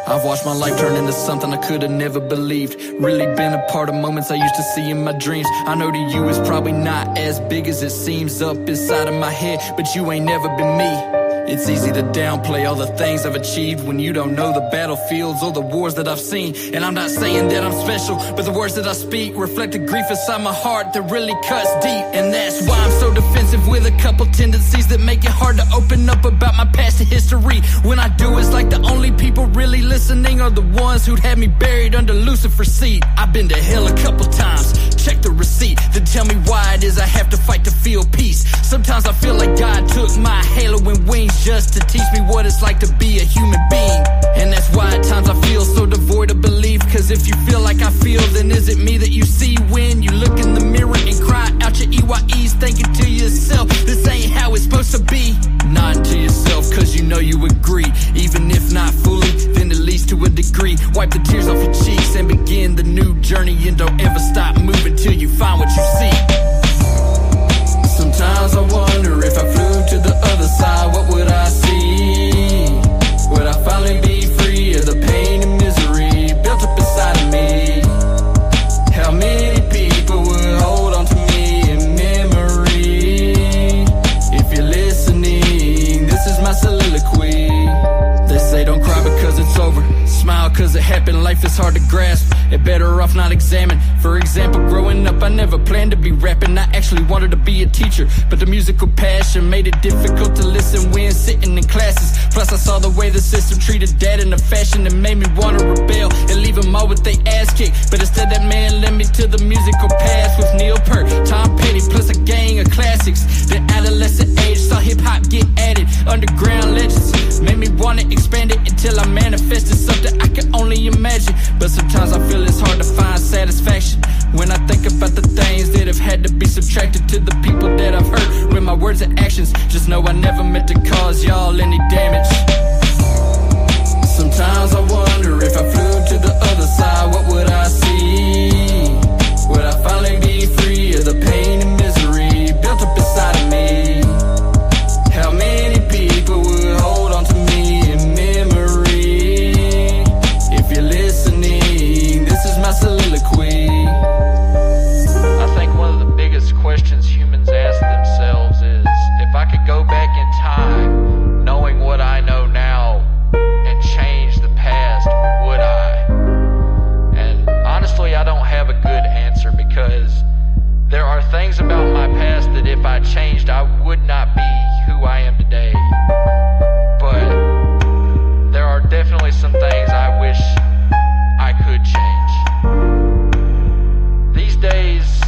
I've watched my life turn into something I could've never believed. Really been a part of moments I used to see in my dreams. I know to you it's probably not as big as it seems up inside of my head, but you ain't never been me. It's easy to downplay all the things I've achieved when you don't know the battlefields or the wars that I've seen. And I'm not saying that I'm special, but the words that I speak reflect the grief inside my heart that really cuts deep. And that's why I'm so defensive with a couple tendencies that make it hard to open up about my past history. When I do, it's like the only people really listening are the ones who'd have me buried under Lucifer's seat. I've been to hell a couple times, check the receipt, then tell me why it is I have to fight to feel peace. Sometimes I feel like God took my halo and wings just to teach me what it's like to be a human being. And that's why at times I feel so devoid of belief. Cause if you feel like I feel, then is it me that you see when you look in the mirror and cry out your EYEs, thinking to yourself, this ain't how it's supposed to be? Nodding to yourself cause you know you agree. Even if not fully, then at least to a degree. Wipe the tears off your cheeks and begin the new journey. And don't ever stop moving till you find what you see. Sometimes I wonder if I flew to the other side, what would I see? Would I finally be free of the pain and misery built up inside of me? How many people would hold on to me in memory? If you're listening, this is my soliloquy. They say don't cry because it's over, smile cause it happened. Life is hard to grasp, it better off not examined. For example, growing up I never planned to be rapping. I actually wanted to be a teacher, but the musical passion made it difficult to listen when sitting in classes. Plus I saw the way the system treated dad in a fashion that made me want to rebel and leave them all with they ass kicked. But instead that man led me to the musical path with Neil Peart, Tom Petty, plus a gang of classics. The adolescent age saw hip-hop get added, underground legends made me want to expand it until I manifested something I could only imagine. But sometimes I feel it's hard to find satisfaction when I think about the things that have had to be subtracted to the people that I've hurt with my words and actions. Just know I never meant to cause y'all any damage. Sometimes I wonder if I flew to the other side, what would I see? Would I finally be free of the pain and misery built up inside of me? How many people would hold on to me in memory? If you're listening, this is my soliloquy. I think one of the biggest questions humans ask themselves is, if I could go back in time, knowing what I know now, and change the past, would I? And honestly, I don't have a good answer, because there are things about my past that if I changed, I would not be who I am today. But there are definitely some things I wish I could change. These days,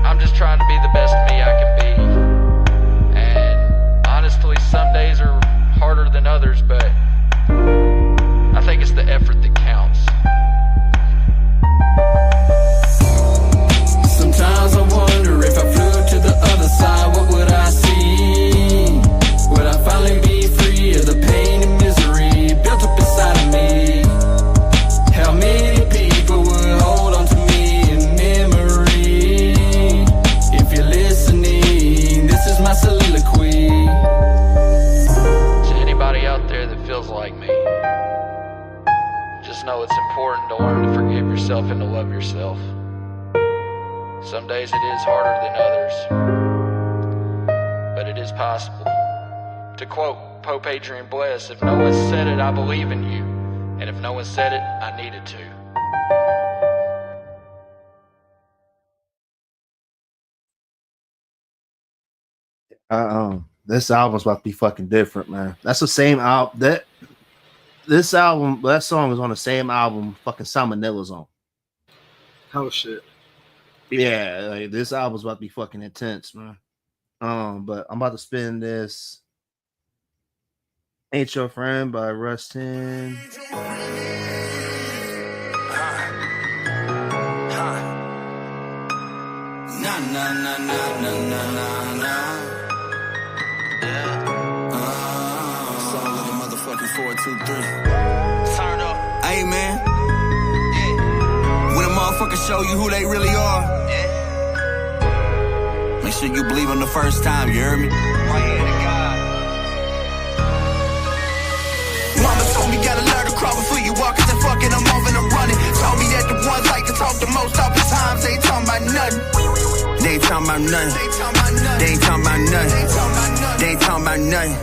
I'm just trying to be the best me I can be. And honestly, some days are harder than others, but I think it's the effort that counts. Sometimes I wonder if I flew to the other side, what would I see? Would I finally be free of the pain and misery built up inside of me? How many people would hold on to me in memory? If you're listening, this is my soliloquy. To anybody out there that feels like me, just know it's important to learn to forgive yourself and to love yourself. Some days it is harder than others, but it is possible. To quote Pope Adrian Bless, if no one said it, I believe in you. And if no one said it, I needed to. This album's about to be fucking different, man. That's the same album that song is on the same album fucking Salmonella's on. Oh shit. Yeah, like, this album's about to be fucking intense, man. But I'm about to spin this Ain't Your Friend by Rustin. Nah, nah, nah, nah, nah, nah, nah, nah. Yeah. Song with a motherfucking 4, 2, 3. Turn up. Hey, man. Yeah. When a motherfucker show you who they really are, yeah, make sure you believe them the first time, you heard me? Right here to God. Mama told me gotta learn to crawl before you about nothing. They ain't talking about nothing. They ain't talking about nothing.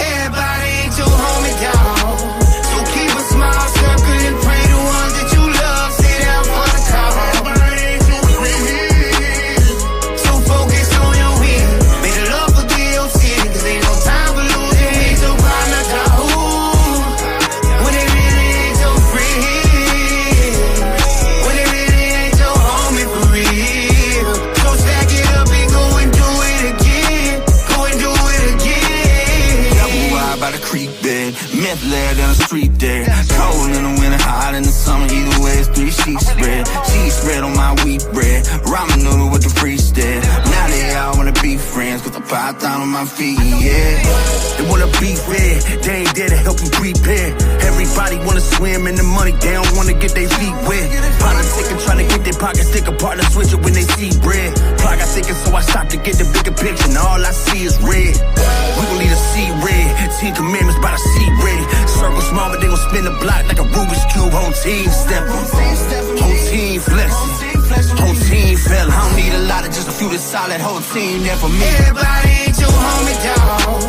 Everybody ain't your homie, dog. So keep a small circle and pray the ones that you love stay down for the call. Everybody ain't your friend. So focus on your win. May the love forgive your sin, cause ain't no time for losing. Ain't your partner, dog. When they really ain't your friend. When they really ain't your homie for real. So stack it up and go and do it again. Go and do it again. Double wide by the creek bed, meth lab down the street there. Cold in the winter, hot in the summer. Either way, it's 3 sheets spread. Cheese spread on my wheat bread. Ramen noodle with the priest there. Now they all wanna be friends, cause I popped down on my feet, yeah. They wanna be fair, they ain't there to help you prepare. Everybody wanna swim in the money, they don't wanna get their feet wet. Politicking, trying to get their pockets thicker, partner switch it when they see bread. Clock got thinking, so I stopped to get the bigger picture, and all I see is red. We gon' need to see red, 10 commandments by the sea ready. Circle small, but they gon' spin the block like a Rubik's Cube. Whole team stepping, whole team flexing, whole team fell. I don't need a lot of just a few to solid. Whole team there for me. Everybody ain't your homie, dog.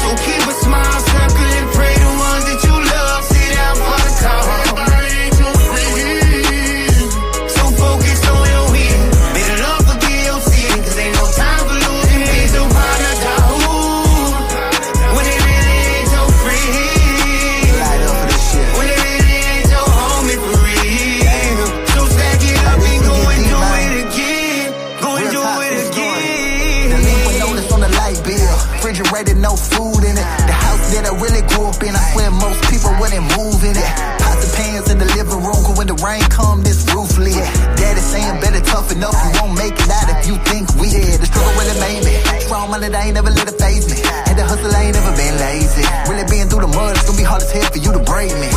So keep a small circle and pray the ones that you love stay down for the call. Everybody ain't your friend. So focus on your win. May the love forgive your sin, cause ain't no time for losing. Ain't your partner, dog. When they really ain't your friend. When they really ain't your homie for real. So stack it up and go and do it again. Go and do it again. Notice on the light bill, refrigerated, no food in it. The house that I really grew up in, I swear most people wouldn't move in it. Pots and pans in the living room, cause when the rain come, this roof lit. Daddy saying better tough enough, you won't make it out if you think we did. The struggle really made me strong, money that ain't never let it phase me. And the hustle I ain't never been lazy. Really being through the mud, it's gonna be hard as hell for you to break me.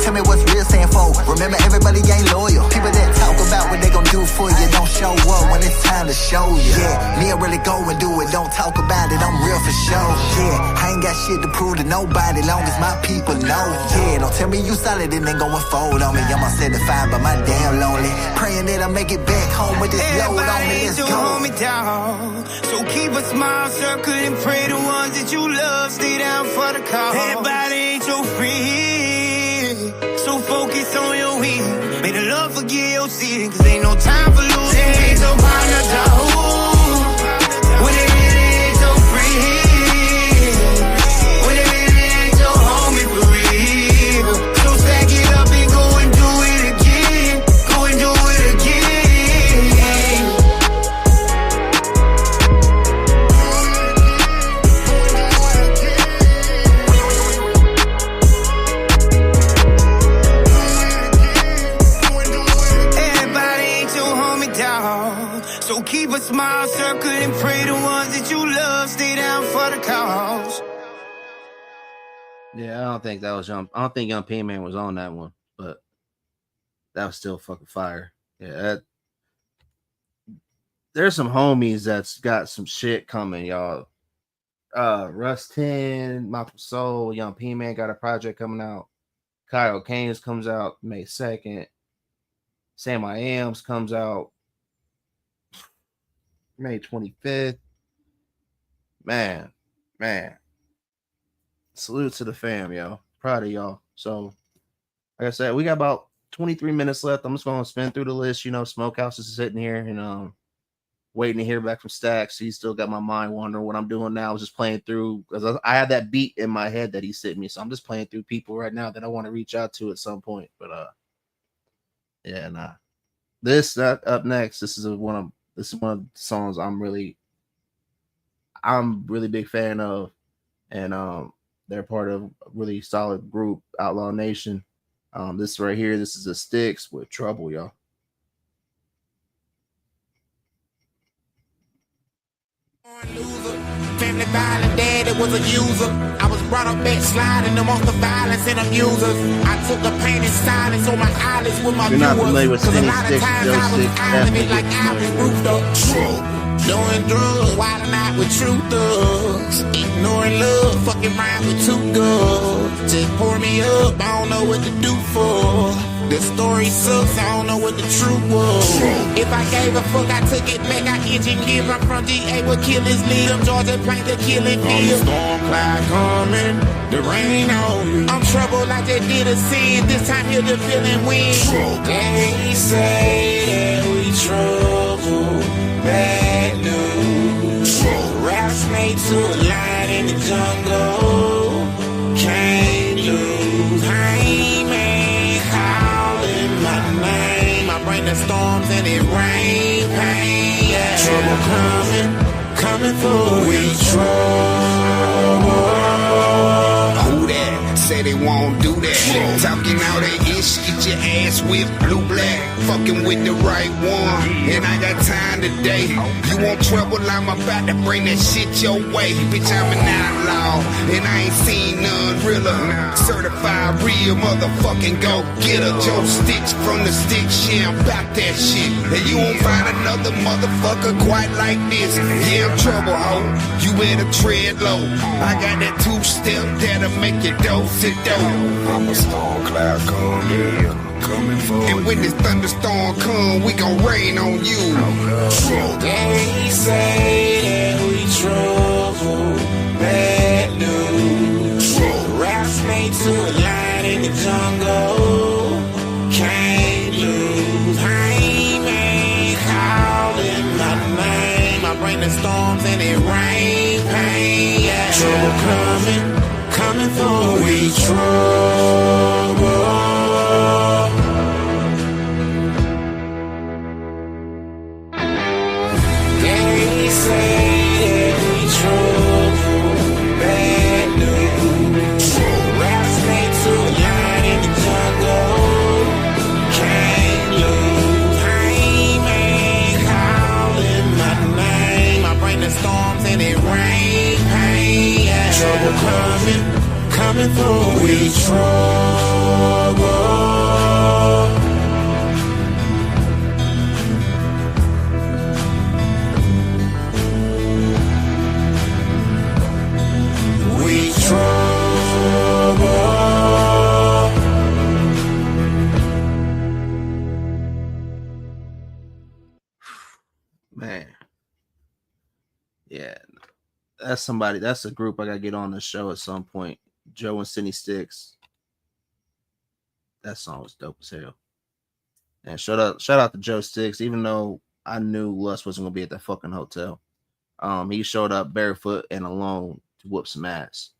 Tell me what's real stand for. Remember, everybody ain't loyal. People that talk about what they gon' do for you don't show up when it's time to show you. Yeah, me I really go and do it, don't talk about it, I'm real for sure. Yeah, I ain't got shit to prove to nobody, long as my people know. Yeah, don't tell me you solid and then go and fold on me. I'm on 75, but my damn lonely. Praying that I make it back home with this load on me. Let's go. Homie, dog. So keep a small circle and pray the ones that you love stay down for the call. Everybody ain't your friend. So focus on your win. May the love forgive your sin, cause ain't no time for losing. Ain't no partner, dog. When they really ain't your friend. When they really ain't your homie for real. So stack it up and go and do it again. Go and do it again. Everybody ain't your homie, dog. So keep a small circle and pray the ones that you love stay down for the cause. Yeah, I don't think that was Young. I don't think Young P Man was on that one, but that was still fucking fire. Yeah, there's some homies that's got some shit coming, y'all. Russ 10, Michael Soul, Young P Man got a project coming out. Kyle Kane's comes out May 2nd. Sam I Am's comes out May 25th. Man. Salute to the fam, yo. Proud of y'all. So, like I said, we got about 23 minutes left. I'm just going to spin through the list. You know, Smokehouse is sitting here and waiting to hear back from Stacks. He's still got my mind wondering what I'm doing now. I was just playing through because I had that beat in my head that he sent me. So I'm just playing through people right now that I want to reach out to at some point. But yeah, nah. This up next. This is one of the songs I'm really big fan of, and they're part of a really solid group, Outlaw Nation. This right here, this is a Styx with Trouble, y'all. Family violent, daddy was a user. I was brought up backsliding amongst the violence and abusers. I took the pain in silence on my eyelids with my viewers. You're not familiar with Cause a Skinny lot of Sticks, times Joe I was Sticks, eyeing it like I definitely was roofed up. Doing drugs, wilding out with true thugs. Ignoring love, fucking around with two girls. Just pour me up, I don't know what to do for. The story sucks, I don't know what the truth was. If I gave a fuck, I took it back. I engine gear, I'm from DA with killers lead. I'm Georgia plain to killing field. Storm cloud coming, the rain on me. I'm trouble like they did a sin. This time here the feeling win. They say that we trouble, bad news. Raps made to a lion in the jungle. Can't lose, hey man, calling my name. I bring the storms and it rain, pain, yeah. Trouble coming for we trouble. Who that? Say they won't do that. Talking all that ish, get your ass whipped, blue black. Fucking with the right one, and I got time today. You want trouble? I'm about to bring that shit your way. Bitch, I'm an outlaw, and I ain't seen none realer. Certified real motherfucking go getter. Joe Stitch from the stick, shit, I'm about that shit. And you won't find another motherfucker quite like this. Yeah, I'm trouble, ho. You better tread low. I got that two-step that'll make you dose it dope. I'm a storm cloud coming for you. And when this thunderstorm come, we gon' rain on you. They say that we trouble, bad news. Raps made to a lion in the jungle. Can't lose, hey man, calling my name. I bring the storms and it rain, pain, yeah. Trouble coming for we trouble. They say that we trouble, bad news. Raps made to a lion in the jungle. Can't lose, hey man, calling my name. I bring the storms and it rain, pain, yeah. Trouble coming for we trouble. We trouble. Man. Yeah. That's somebody. That's a group I gotta get on the show at some point. Joe and Cindy Sticks. That song was dope as hell. And shout out to Joe Sticks, even though I knew Lust wasn't gonna be at that fucking hotel. He showed up barefoot and alone to whoop some ass.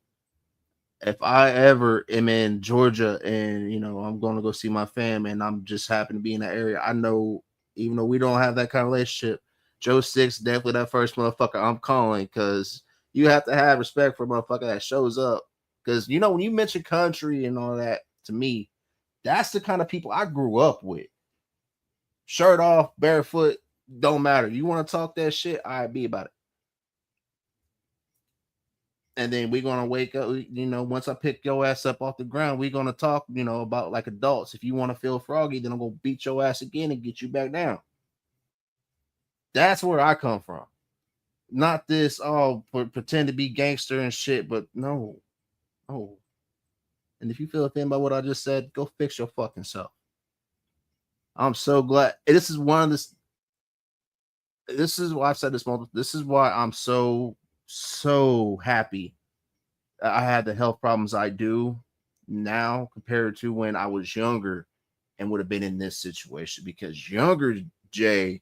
If I ever am in Georgia and I'm going to go see my fam and I'm just happen to be in that area, I know even though we don't have that kind of relationship, Joe Six definitely that first motherfucker I'm calling, because you have to have respect for a motherfucker that shows up. Because when you mention country and all that, to me, that's the kind of people I grew up with. Shirt off, barefoot, don't matter. You want to talk that shit, all right, be about it. And then we're gonna wake up, once I pick your ass up off the ground, we're gonna talk, about like adults. If you want to feel froggy, then I'm gonna beat your ass again and get you back down. That's where I come from. Not this pretend to be gangster and shit, but no. And if you feel offended by what I just said, go fix your fucking self. I'm so glad. This is one of this. This is why I've said this multiple. This is why I'm so happy I had the health problems I do now compared to when I was younger and would have been in this situation, because younger Jay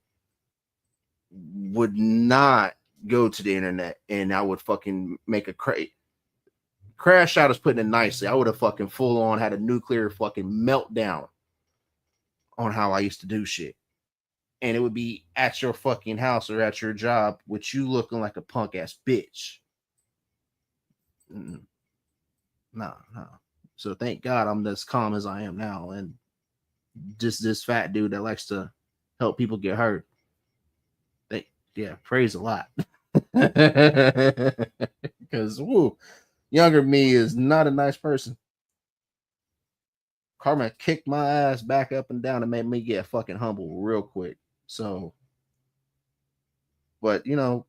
would not go to the internet and I would fucking make a crash out is putting it nicely. I would have fucking full on had a nuclear fucking meltdown on how I used to do shit. And it would be at your fucking house or at your job with you looking like a punk ass bitch. No. So thank God I'm as calm as I am now, and just this fat dude that likes to help people get hurt. Praise a lot. Because younger me is not a nice person. Karma kicked my ass back up and down and made me get fucking humble real quick. So, but things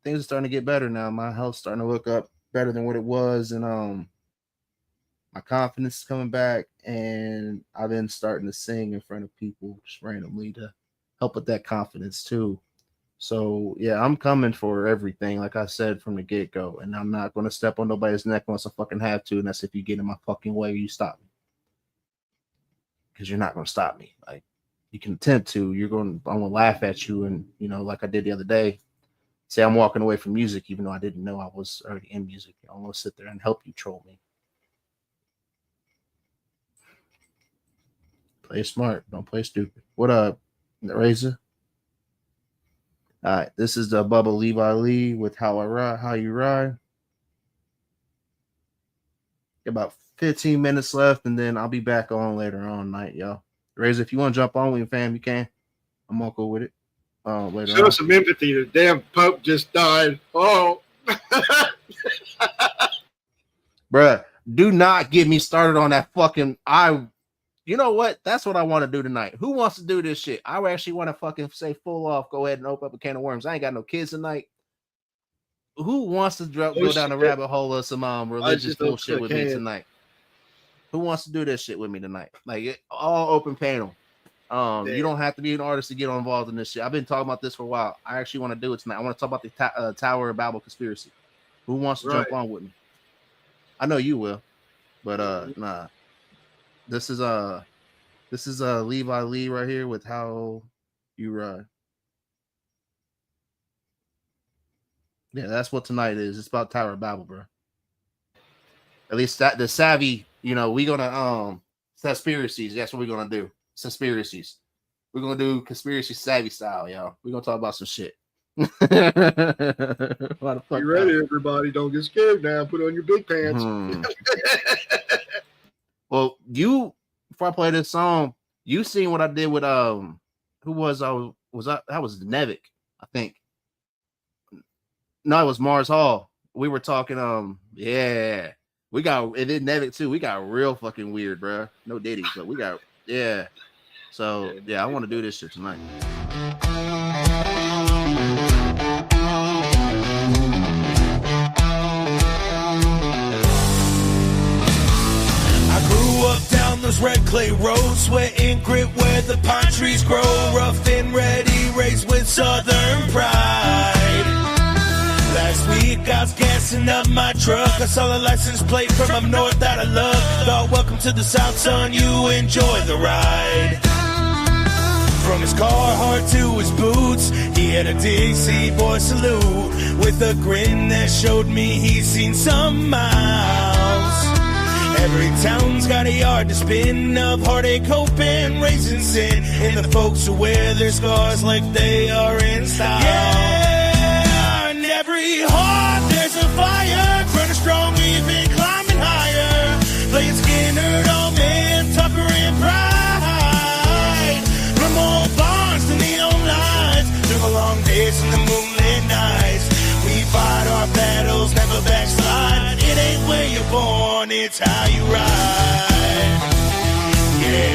are starting to get better now. My health's starting to look up better than what it was, and my confidence is coming back, and I've been starting to sing in front of people just randomly to help with that confidence too. So yeah, I'm coming for everything, like I said from the get go, and I'm not going to step on nobody's neck unless I fucking have to, and that's if you get in my fucking way or you stop me, because you're not going to stop me. Like you can attempt to, I'm going to laugh at you, and like I did the other day, say I'm walking away from music, even though I didn't know I was already in music. I'm going to sit there and help you troll me. Play smart, don't play stupid. What up, Razor? All right, this is the Bubba Levi Lee with How You Ride. About 15 minutes left, and then I'll be back on later on night, y'all. Razor, if you want to jump on with me, fam, you can. I'm all cool with it. Later Show on. some empathy. The damn Pope just died. Oh. Bruh, do not get me started on that fucking... You know what? That's what I want to do tonight. Who wants to do this shit? I actually want to fucking say full off. Go ahead and open up a can of worms. I ain't got no kids tonight. Who wants to go down the rabbit hole of some religious bullshit with me tonight? Who wants to do this shit with me tonight? Like all open panel. You don't have to be an artist to get involved in this shit. I've been talking about this for a while. I actually want to do it tonight. I want to talk about the Tower of Babel conspiracy. Who wants to jump on with me? I know you will, but nah. This is Levi Lee right here with How You Ride. Yeah, that's what tonight is. It's about Tower of Babel, bro. At least that the savvy, we gonna conspiracies. That's what we're gonna do. Conspiracies. We're gonna do conspiracy savvy style, y'all. We're gonna talk about some shit. You ready, everybody? Don't get scared now. Put on your big pants. Well, before I play this song, you seen what I did with that was Nevik, I think. No, it was Mars Hall. We were talking, yeah. We got it in Nevik too. We got real fucking weird, bro. No Diddy, but we got So yeah, I want to do this shit tonight. Grew up down those red clay roads, sweating grit where the pine trees grow. Rough and ready, raised with southern pride. Last week I was gassing up my truck. I saw a license plate from up north that I love. Thought, welcome to the South, son, you enjoy the ride. From his Carhartt to his boots, he had a Dixie boy salute with a grin that showed me he's seen some miles. Every town's got a yard to spin of heartache, hope, and raising sin. And the folks who wear their scars like they are in style. Yeah, in every heart there's a fire, burning strong, we've been climbing higher. Playing Skinner, all man, Tucker, and Pride. From old barns to neon lights, through the long days and the moonlit nights. We fight our battles, never backslide. It ain't where you're born, it's how you ride. Yeah,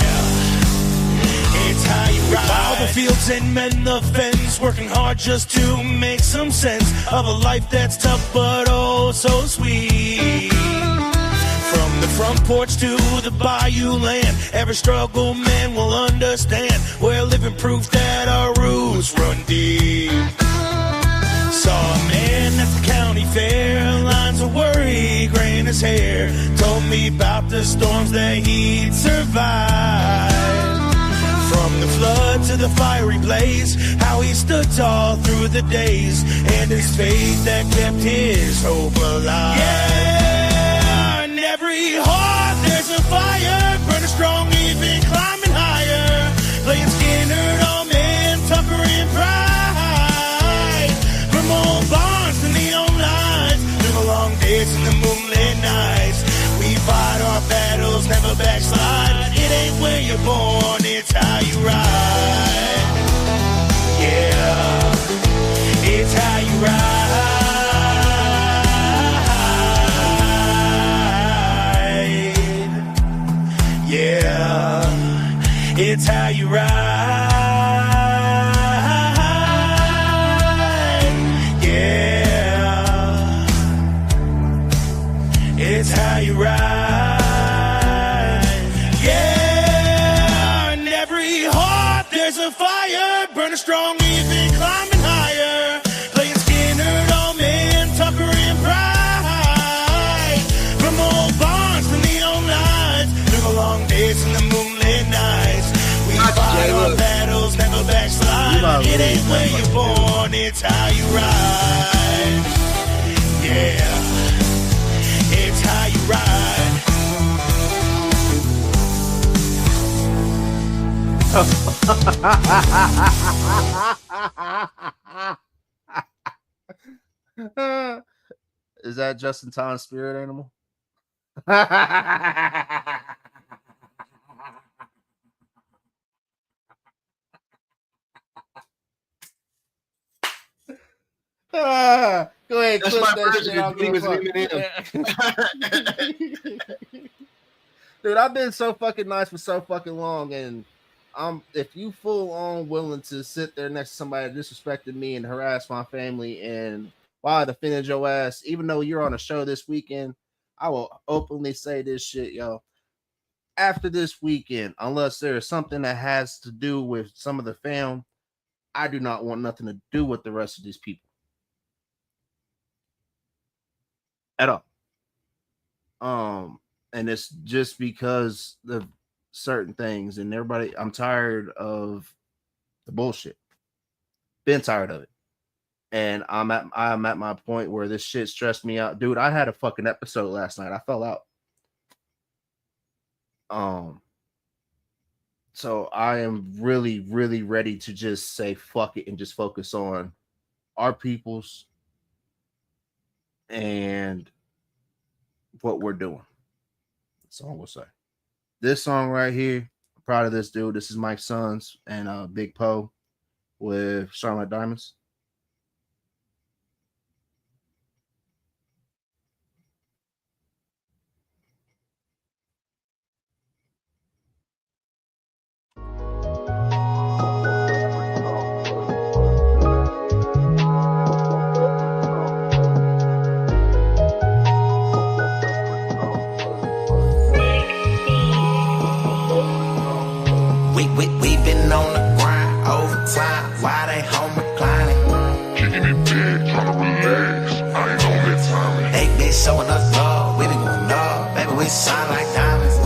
it's how you ride. Plow the fields and mend the fence, working hard just to make some sense of a life that's tough but oh so sweet. From the front porch to the bayou land, every struggle man will understand. We're living proof that our roots run deep. Saw a man at the county fair, lines of worry graying his hair. Told me about the storms that he'd survived. From the flood to the fiery blaze, how he stood tall through the days, and his faith that kept his hope alive. Yeah, in every heart there's a fire, burning strong, we've been climbing higher. Playing Skinner, all man, Tucker, and Pride. From old barns to neon lights, through the long days and the moonlit nights. We fight our battles, never backslide. It ain't where you're born, it's how you ride. Yeah, it's how you ride. Yeah, it's how you ride. Yeah, it's how you ride. the fire, burning strong, even climbing higher. Playing Skinner, all men, Tucker and Pride. From old barns to neon lights, through the long days and the moonlit nights. We fight our battles, never backslide. It ain't where you're born, it's how you ride. Yeah, it's how you ride. Is that Justin Tom's spirit animal? Go ahead. That's clip my that version shit, of I'll give a Demons fuck. Dude, I've been so fucking nice for so fucking long, and if you full on willing to sit there next to somebody that disrespected me and harass my family, and while I defended your ass, even though you're on a show this weekend, I will openly say this shit, yo. After this weekend, unless there is something that has to do with some of the fam, I do not want nothing to do with the rest of these people at all. And it's just because of certain things, and everybody, I'm tired of the bullshit. Been tired of it. And I'm at my point where this shit stressed me out. Dude, I had a fucking episode last night. I fell out. So I am really, really ready to just say fuck it and just focus on our peoples and what we're doing. That's all we'll say. This song right here, I'm proud of this dude. This is Mike Sons and Big Poe with Charlotte Diamonds. We been on the grind overtime. Why they home reclining? Kicking it big, trying to relax. I ain't on that time. They been showing us love. We been going up. Baby, we shine like diamonds.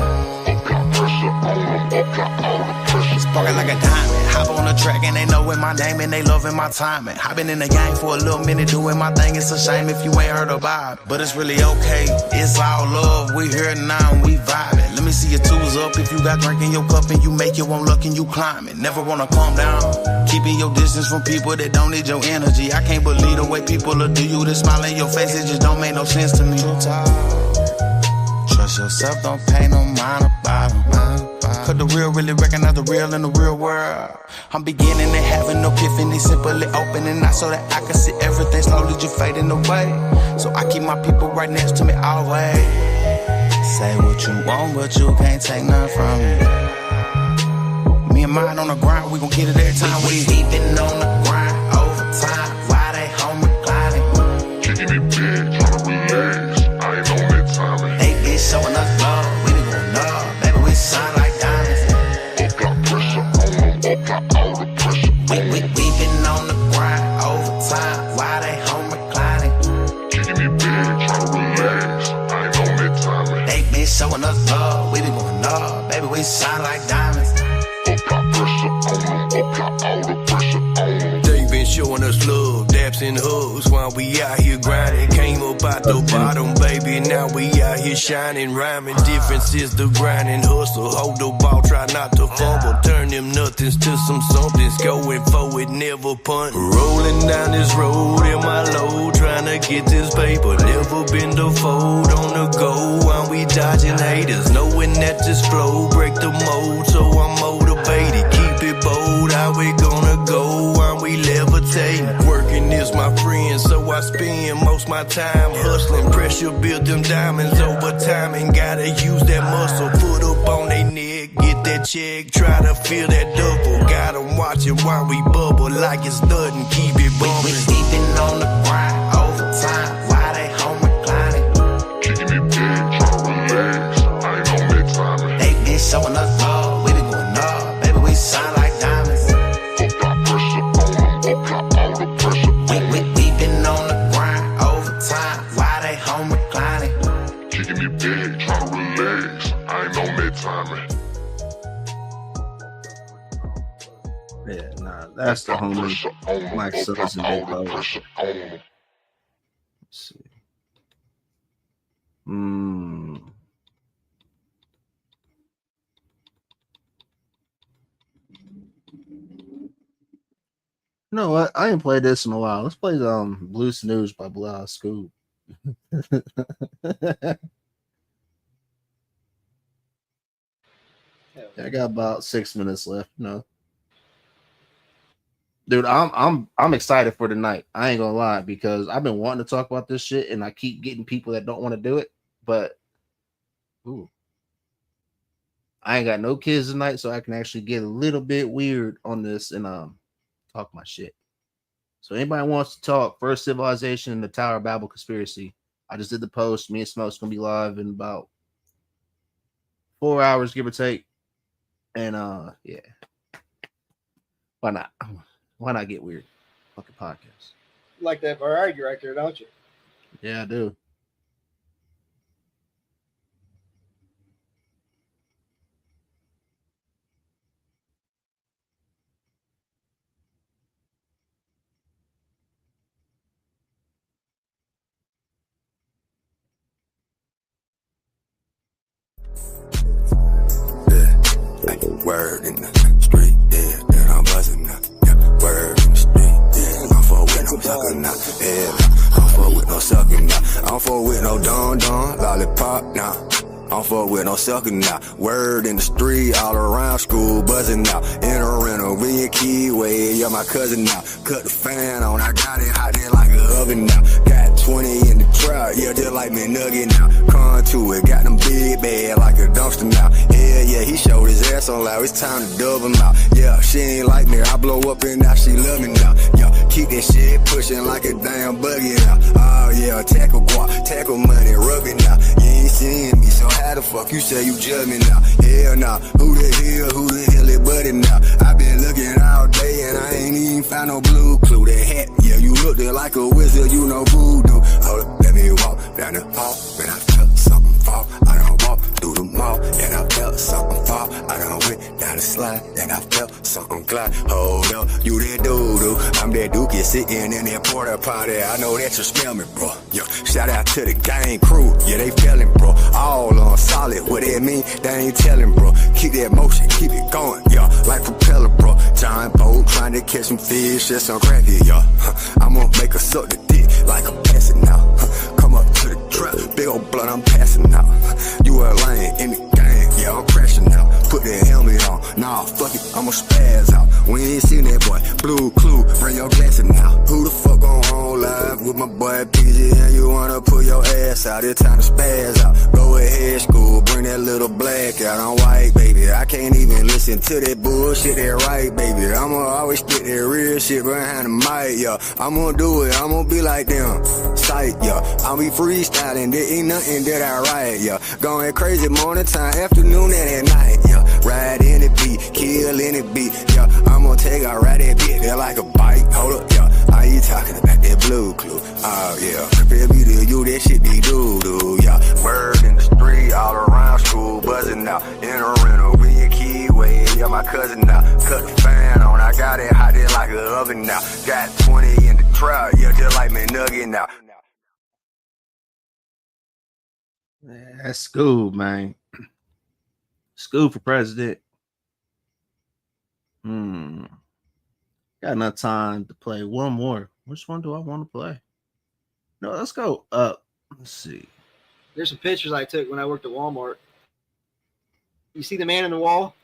Apply pressure on them. Apply all the pressure. Sparking like a diamond. Hop on the track and they knowin' my name and they loving my timing. I been in the game for a little minute doing my thing. It's a shame if you ain't heard about it, but it's really okay. It's all love. We here now and we vibing. Let me see your tools up. If you got drink in your cup and you make your own luck and you climbing. Never wanna calm down. Keeping your distance from people that don't need your energy. I can't believe the way people will do you. The smile in your face, it just don't make no sense to me. Trust yourself, don't pay no mind about them. Cause the real really recognize the real in the real world. I'm beginning to having no epiphany, simply opening out so that I can see everything slowly just fading away. So I keep my people right next to me always. Say what you want, but you can't take nothing from me. Me and mine on the grind, we gon' get it every time. We been on the grind overtime. Why they home reclining? Kicking it big, trying to relax. I ain't on that time. They been showing us love. We been going up. Baby, we shine like diamonds. Apply pressure on them. Apply all the pressure. We been on the grind overtime. Why they home reclining? Kicking it big, trying to relax. I ain't on that time. They been showing us love. We been going up. Baby, we shine like diamonds. Apply pressure on them. Apply all the pressure on them. They been showing us love, daps and hugs while we out here grinding. Came up out the bottom, baby, now we out here shining, rhyming. Difference is the grind and hustle. Hold the ball, try not to fumble. Turn them nothings to some somethings. Going forward, never punt. Rolling down this road in my load, trying to get this paper. Never been to fold on the go while we dodging haters. Knowing that this flow break the mold, so I'm motivated. Keep it bold, how we gonna go while we levitating. Working is my friend, so I spend most my time hustling. Pressure build them diamonds over time, and gotta use that muscle. Foot up on they neck, get that check, try to feel that double. Got them watching while we bubble like it's nothing, keep it bumping. We been on the grind overtime. Why they home reclining? Kicking it big, trying to relax. I ain't on that time. They been showing us love. We been going up. Baby, we shine like diamonds. Yeah, nah, that's the homie Mike Sullers and Big Bo. Let's see. No, I ain't played this in a while. Let's play Blue Snooze by Blue House Scoop. I got about 6 minutes left. No, dude, I'm excited for tonight. I ain't gonna lie, because I've been wanting to talk about this shit, and I keep getting people that don't want to do it. But ooh, I ain't got no kids tonight, so I can actually get a little bit weird on this and talk my shit. So anybody wants to talk First Civilization and the Tower of Babel conspiracy? I just did the post. Me and Smoke's gonna be live in about 4 hours, give or take. And yeah. Why not? Why not get weird? Fucking podcast. You like that variety right there, don't you? Yeah, I do. Word in the street, yeah, I'm buzzing now. Yeah, word in the street, yeah, I'm fuck with no sucker now. Yeah, I'm fuck with no sucker now. I'm fuck with no don lollipop now. I'm fuck with no sucker now. Word in the street, all around school, buzzing now. In a rental, we in Keyway, you're my cousin now. Cut the fan on, I got it hot there like an oven now. Got 20 in the trap, yeah, just like me nugget now. Con to it, got them big bad like a dumpster now. Yeah, he showed his ass on loud, it's time to dub him out. Yeah, she ain't like me, I blow up and now she love me now. Yeah, keep that shit pushing like a damn buggy now. Oh yeah, tackle guap, tackle money, rub it now. You ain't seeing me, so how the fuck you say you judge me now? Hell nah, who the hell it buddy now? I been looking all day and I ain't even found no blue clue. That hat, yeah, you looked like a wizard, you know voodoo. Hold up, let me walk down the hall. When I felt something fall, I done walk through the mall. And I felt something fall, I done went down the slide. And I felt something glide. Hold up, you that doo-doo. I'm that dookie sitting in that porta potty. I know that you smell me, bro. Yo, shout out to the gang crew, yeah, they feeling, bro. All on solid, what that mean? They ain't telling, bro. Keep that motion, keep it going, yeah, like propeller, bro. Giant boat, trying to catch some fish, just some cracky, yeah. I'ma make a suck the dick like I'm passing out. Come up to the trap, big old blood, I'm passing out. You a lane in the game, yeah, I'm crashing out. Put that helmet on, nah, fuck it, I'ma spaz out. We ain't seen that boy, blue clue, bring your glasses now. Who the fuck gon' home live with my boy PG and you wanna pull your ass out? It's time to spaz out. Go ahead, school, bring that little black out on white, baby. I can't even listen to that bullshit, that right, baby. I'ma always get that real shit behind the mic, yeah. I'ma do it, I'ma be like them, sight, yeah. I'll be freestyling, there ain't nothing that I write, yeah. Going crazy morning time, afternoon and at night, yeah. Ride in the beat, kill in the beat, yeah. I'ma take a ride that beat, they're like a bike, hold up, yeah. I ain't talking about that blue clue, oh yeah. Compare me to you, that shit be doo-doo, yeah. Word in the street, all around school, buzzing out. In a rental, we in Keyway, yeah, my cousin now. Cut the fan on, I got it hot there like an oven now. Got 20 in the trap, yeah, just like me nugget now. That's school, man. School for president. Got enough time to play one more. Which one do I want to play? No, let's go up. Let's see. There's some pictures I took when I worked at Walmart. You see the man in the wall?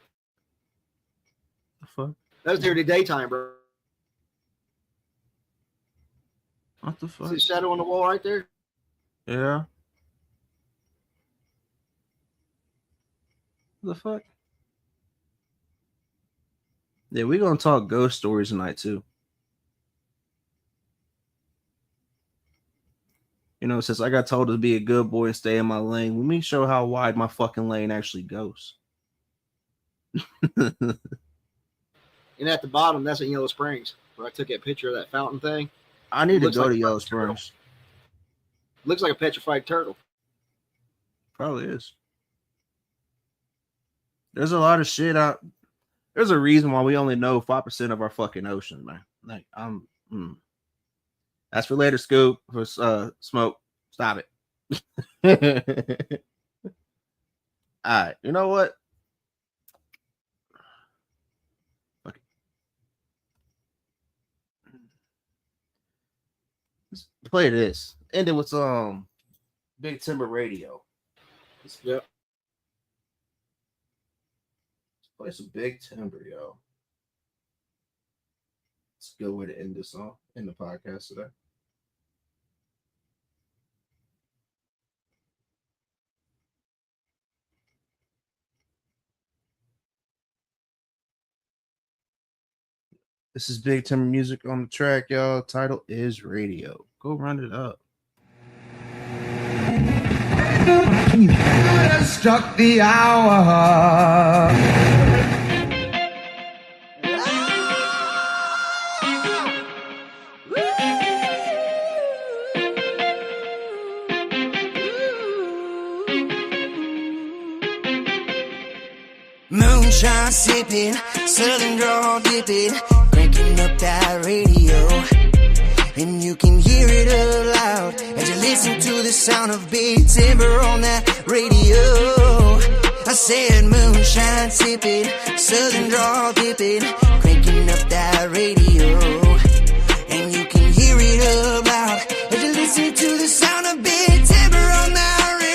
The fuck? That was during the daytime, bro. What the fuck? See the shadow on the wall right there? Yeah. What the fuck? Yeah, we're gonna talk ghost stories tonight too. You know, since I got told to be a good boy and stay in my lane, let me show how wide my fucking lane actually goes. And at the bottom, that's in Yellow Springs, where I took that picture of that fountain thing. I need to Looks go like to a Yellow Springs. Looks like a petrified turtle. Probably is. There's a lot of shit out. There's a reason why we only know 5% of our fucking ocean, man. Like, that's for later, Scoop. For Smoke. Stop it. All right. You know what? Okay. Let's play this. End it with Big Timber Radio. Yep. Let's play some Big Timber, yo. It's a good way to end this song in the podcast today. This is Big Timber music on the track, y'all. Title is Radio. Go run it up. Struck the hour. Moonshine sipping, southern drawl dipping, cranking up that radio. And you can hear it aloud as you listen to the sound of Big Timber on that radio. I said moonshine sipping, southern drawl dipping, cranking up that radio. And you can hear it aloud as you listen to the sound of Big Timber on that radio.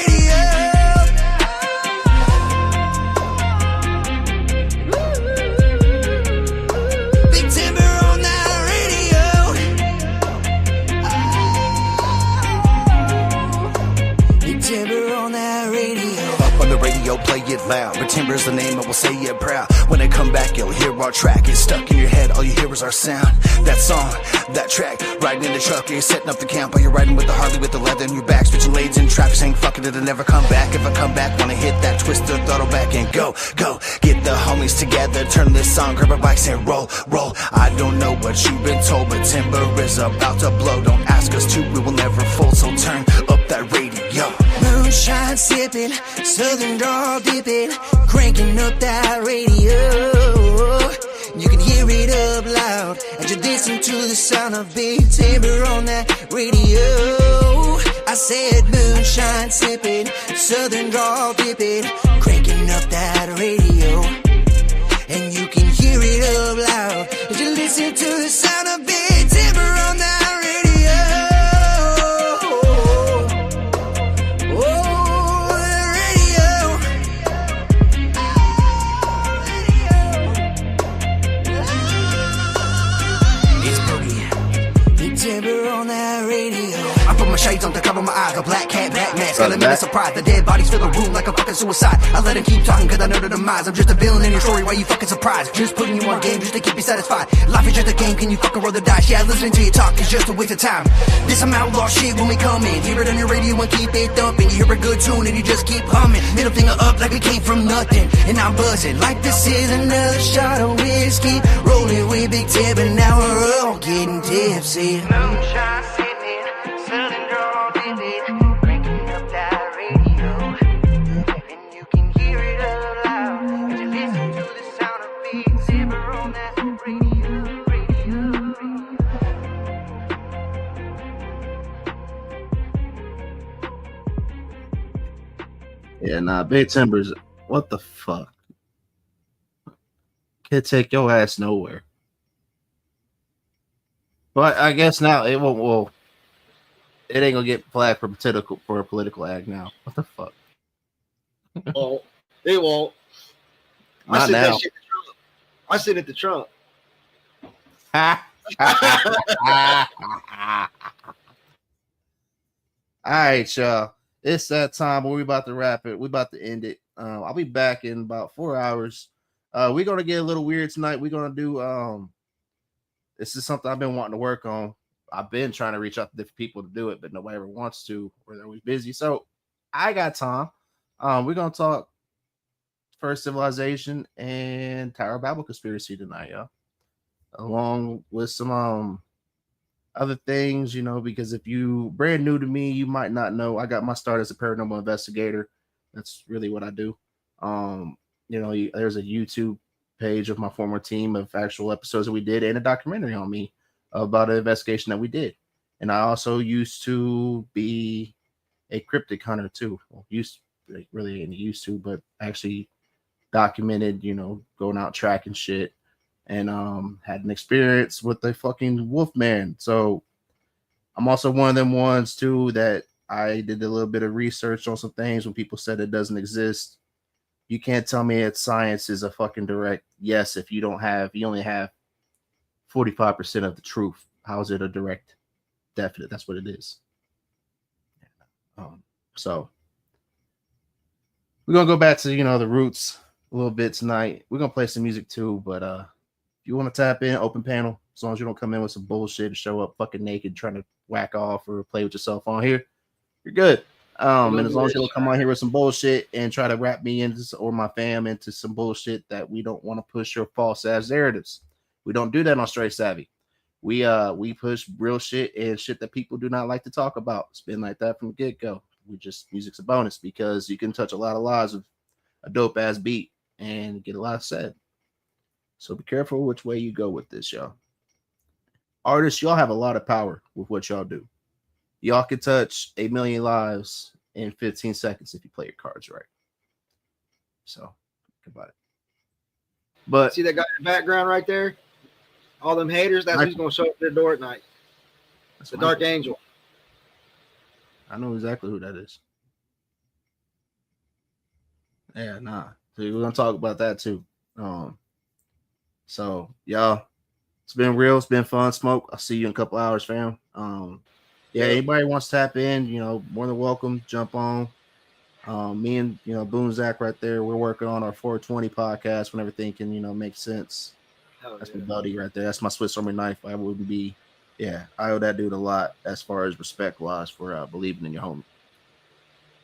Play it loud, but Timber's the name, I will say it proud. When I come back, you'll hear our track. It's stuck in your head, all you hear is our sound. That song, that track, riding in the truck, you're setting up the camp. While you're riding with the Harley with the leather in your back, switching lanes in traffic, saying fuck it, it'll never come back. If I come back, wanna hit that twister, throttle back and go. Get the homies together, turn this song, grab our bikes and roll. I don't know what you've been told, but Timber is about to blow. Don't ask us to, we will never fold, so turn up that radio. Moonshine sipping, southern drawl dipping, cranking up that radio. You can hear it up loud as you listen to the sound of Big Timber on that radio. I said moonshine sipping, southern drawl dipping, cranking up that radio. And you can hear it up loud as you listen to the sound of Big Timber on that radio. Shades on to cover my eyes, a black cat, black mask, element of surprise. The dead bodies fill the room like a fucking suicide. I let him keep talking cause I know the demise. I'm just a villain in your story, why you fucking surprised? Just putting you on game just to keep you satisfied. Life is just a game, can you fucking roll the dice? Yeah, listening to you talk is just a waste of time. This some outlaw shit when we come in. Hear it on your radio and keep it thumping. You hear a good tune and you just keep humming. Middle finger up like we came from nothing. And I'm buzzing like this is another shot of whiskey. Rolling with Big Tib and now we're all getting tipsy. Moonshine sipping, southern drawl dipping, cranking up that radio. And you can hear it aloud as you listen to the sound of Big Timber on that radio. Yeah, nah, Big Timbers, what the fuck? Can't take your ass nowhere. But I guess now it won't. Well, it ain't gonna get flagged for a political act now. What the fuck? Oh, it won't. Not now. I sit at the trunk. All right, y'all. It's that time where we about to wrap it. We about to end it. I'll be back in about 4 hours. We're gonna get a little weird tonight. We're gonna do this is something I've been wanting to work on. I've been trying to reach out to different people to do it, but nobody ever wants to, or they're always busy. So I got time. We're gonna talk First Civilization and Tower of Babel conspiracy tonight, y'all. Along with some other things, you know, because if you brand new to me, you might not know. I got my start as a paranormal investigator. That's really what I do. You know, there's a YouTube page of my former team of actual episodes that we did and a documentary on me about an investigation that we did. And I also used to be a cryptic hunter too. Well, really ain't used to, but actually documented, going out tracking shit, and had an experience with the fucking Wolfman. So I'm also one of them ones too that I did a little bit of research on some things when people said it doesn't exist. You can't tell me that science is a fucking direct yes if you only have 45% of the truth. How is it a direct definite? That's what it is. So we're gonna go back to the roots a little bit tonight. We're gonna play some music too, but if you want to tap in, open panel, as long as you don't come in with some bullshit and show up fucking naked trying to whack off or play with yourself on here, you're good. And as long as you don't come on here with some bullshit and try to wrap me into or my fam into some bullshit that we don't want to push your false ass narratives. We don't do that on Straight Savvy. We push real shit and shit that people do not like to talk about. It's been like that from the get-go. Music's a bonus because you can touch a lot of lives with a dope ass beat and get a lot said. So be careful which way you go with this, y'all. Artists, y'all have a lot of power with what y'all do. Y'all can touch 8 million lives in 15 seconds if you play your cards right. So think about it. But see that guy in the background right there? All them haters, that's who's gonna show up at their door at night. That's the Dark Angel. I know exactly who that is. Yeah, nah. So we're gonna talk about that too. So y'all, it's been real. It's been fun. Smoke. I'll see you in a couple hours, fam. Yeah, anybody wants to tap in, more than welcome. Jump on. Me and Boone Zach right there. We're working on our 420 podcast when everything can make sense. That's my buddy right there. That's my Swiss Army knife. I wouldn't be. Yeah, I owe that dude a lot as far as respect wise for believing in your homie.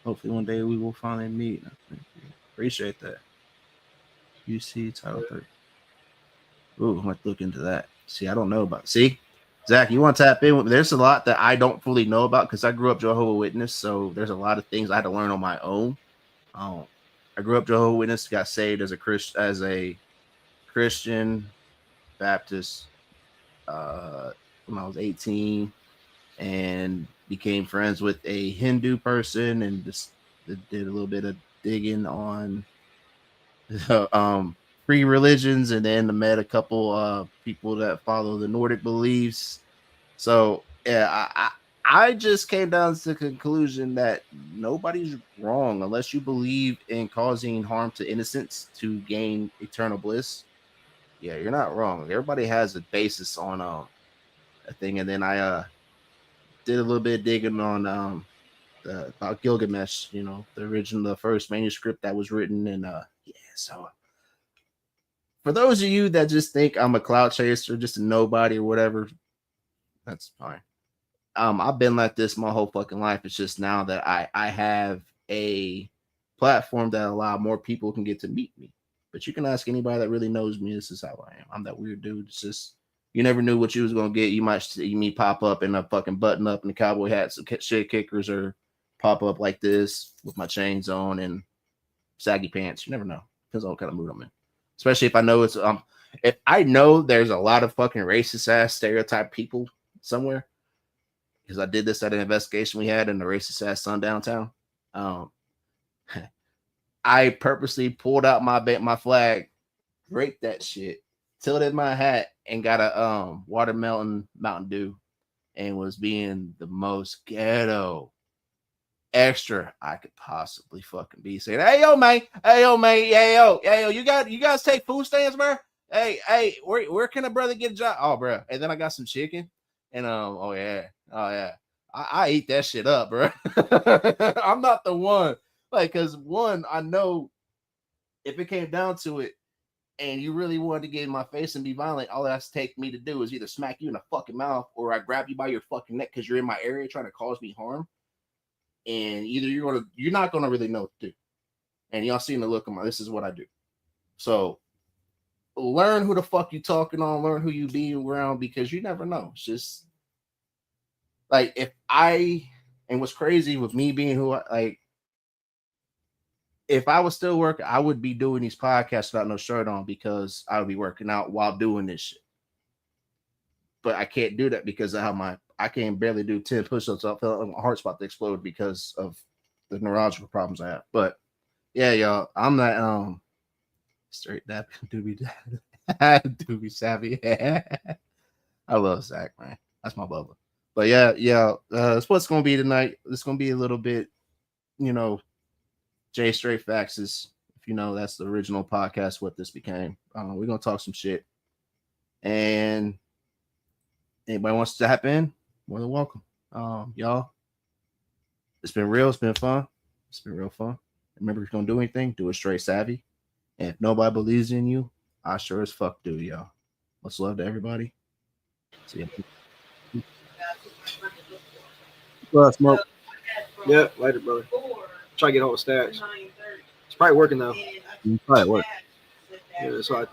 Hopefully one day we will finally meet. Appreciate that. UC Title 3. Ooh, I might look into that. See, I don't know about it. See, Zach, you want to tap in with me? There's a lot that I don't fully know about because I grew up Jehovah's Witness, so there's a lot of things I had to learn on my own. I grew up Jehovah's Witness, got saved as a Christian Baptist when I was 18, and became friends with a Hindu person and just did a little bit of digging on free religions, and then met a couple people that follow the Nordic beliefs. So yeah, I just came down to the conclusion that nobody's wrong unless you believe in causing harm to innocents to gain eternal bliss. Yeah, you're not wrong. Everybody has a basis on a thing. And then I did a little bit of digging on about Gilgamesh, the first manuscript that was written. And so for those of you that just think I'm a cloud chaser, just a nobody or whatever, that's fine. I've been like this my whole fucking life. It's just now that I have a platform that allow more people can get to meet me. But you can ask anybody that really knows me. This is how I am. I'm that weird dude. It's just, you never knew what you was gonna get. You might see me pop up in a fucking button up and the cowboy hats and shit kickers, or pop up like this with my chains on and saggy pants. You never know. Depends on what kind of mood I'm in. Especially if I know if I know there's a lot of fucking racist ass stereotype people somewhere, because I did this at an investigation we had in the racist ass sun downtown. I purposely pulled out my flag, draped that shit, tilted my hat, and got a watermelon Mountain Dew, and was being the most ghetto extra I could possibly fucking be. Saying, hey yo, man, you guys take food stamps, bro? Hey, where can a brother get a job? Oh, bro. And then I got some chicken, and oh yeah, I eat that shit up, bro. I'm not the one. Like, because one, I know if it came down to it and you really wanted to get in my face and be violent, all that's take me to do is either smack you in the fucking mouth or I grab you by your fucking neck because you're in my area trying to cause me harm. And either you're not gonna really know what to do. And y'all seen the look of my, this is what I do. So learn who the fuck you talking on, learn who you be around, because you never know. It's just like and what's crazy with me being who I like. if I was still working, I would be doing these podcasts without no shirt on because I would be working out while doing this shit. But I can't do that because of how I can barely do 10 push-ups. I feel like my heart's about to explode because of the neurological problems I have. But yeah, y'all, I'm not straight that doobie savvy. I love Zach, man. That's my bubba. But yeah, that's what's gonna be tonight. It's gonna be a little bit, Jay Straight Facts is, if you know, that's the original podcast. What this became. We're gonna talk some shit, and anybody wants to tap in, more than welcome. Y'all, it's been real. It's been fun. It's been real fun. Remember, if you're gonna do anything, do it straight savvy. And if nobody believes in you, I sure as fuck do, y'all. Much love to everybody. See ya. Well, smoke. Yeah, later, brother. Try to get all the stats. It's probably working though. Probably work. Yeah, that's what I thought.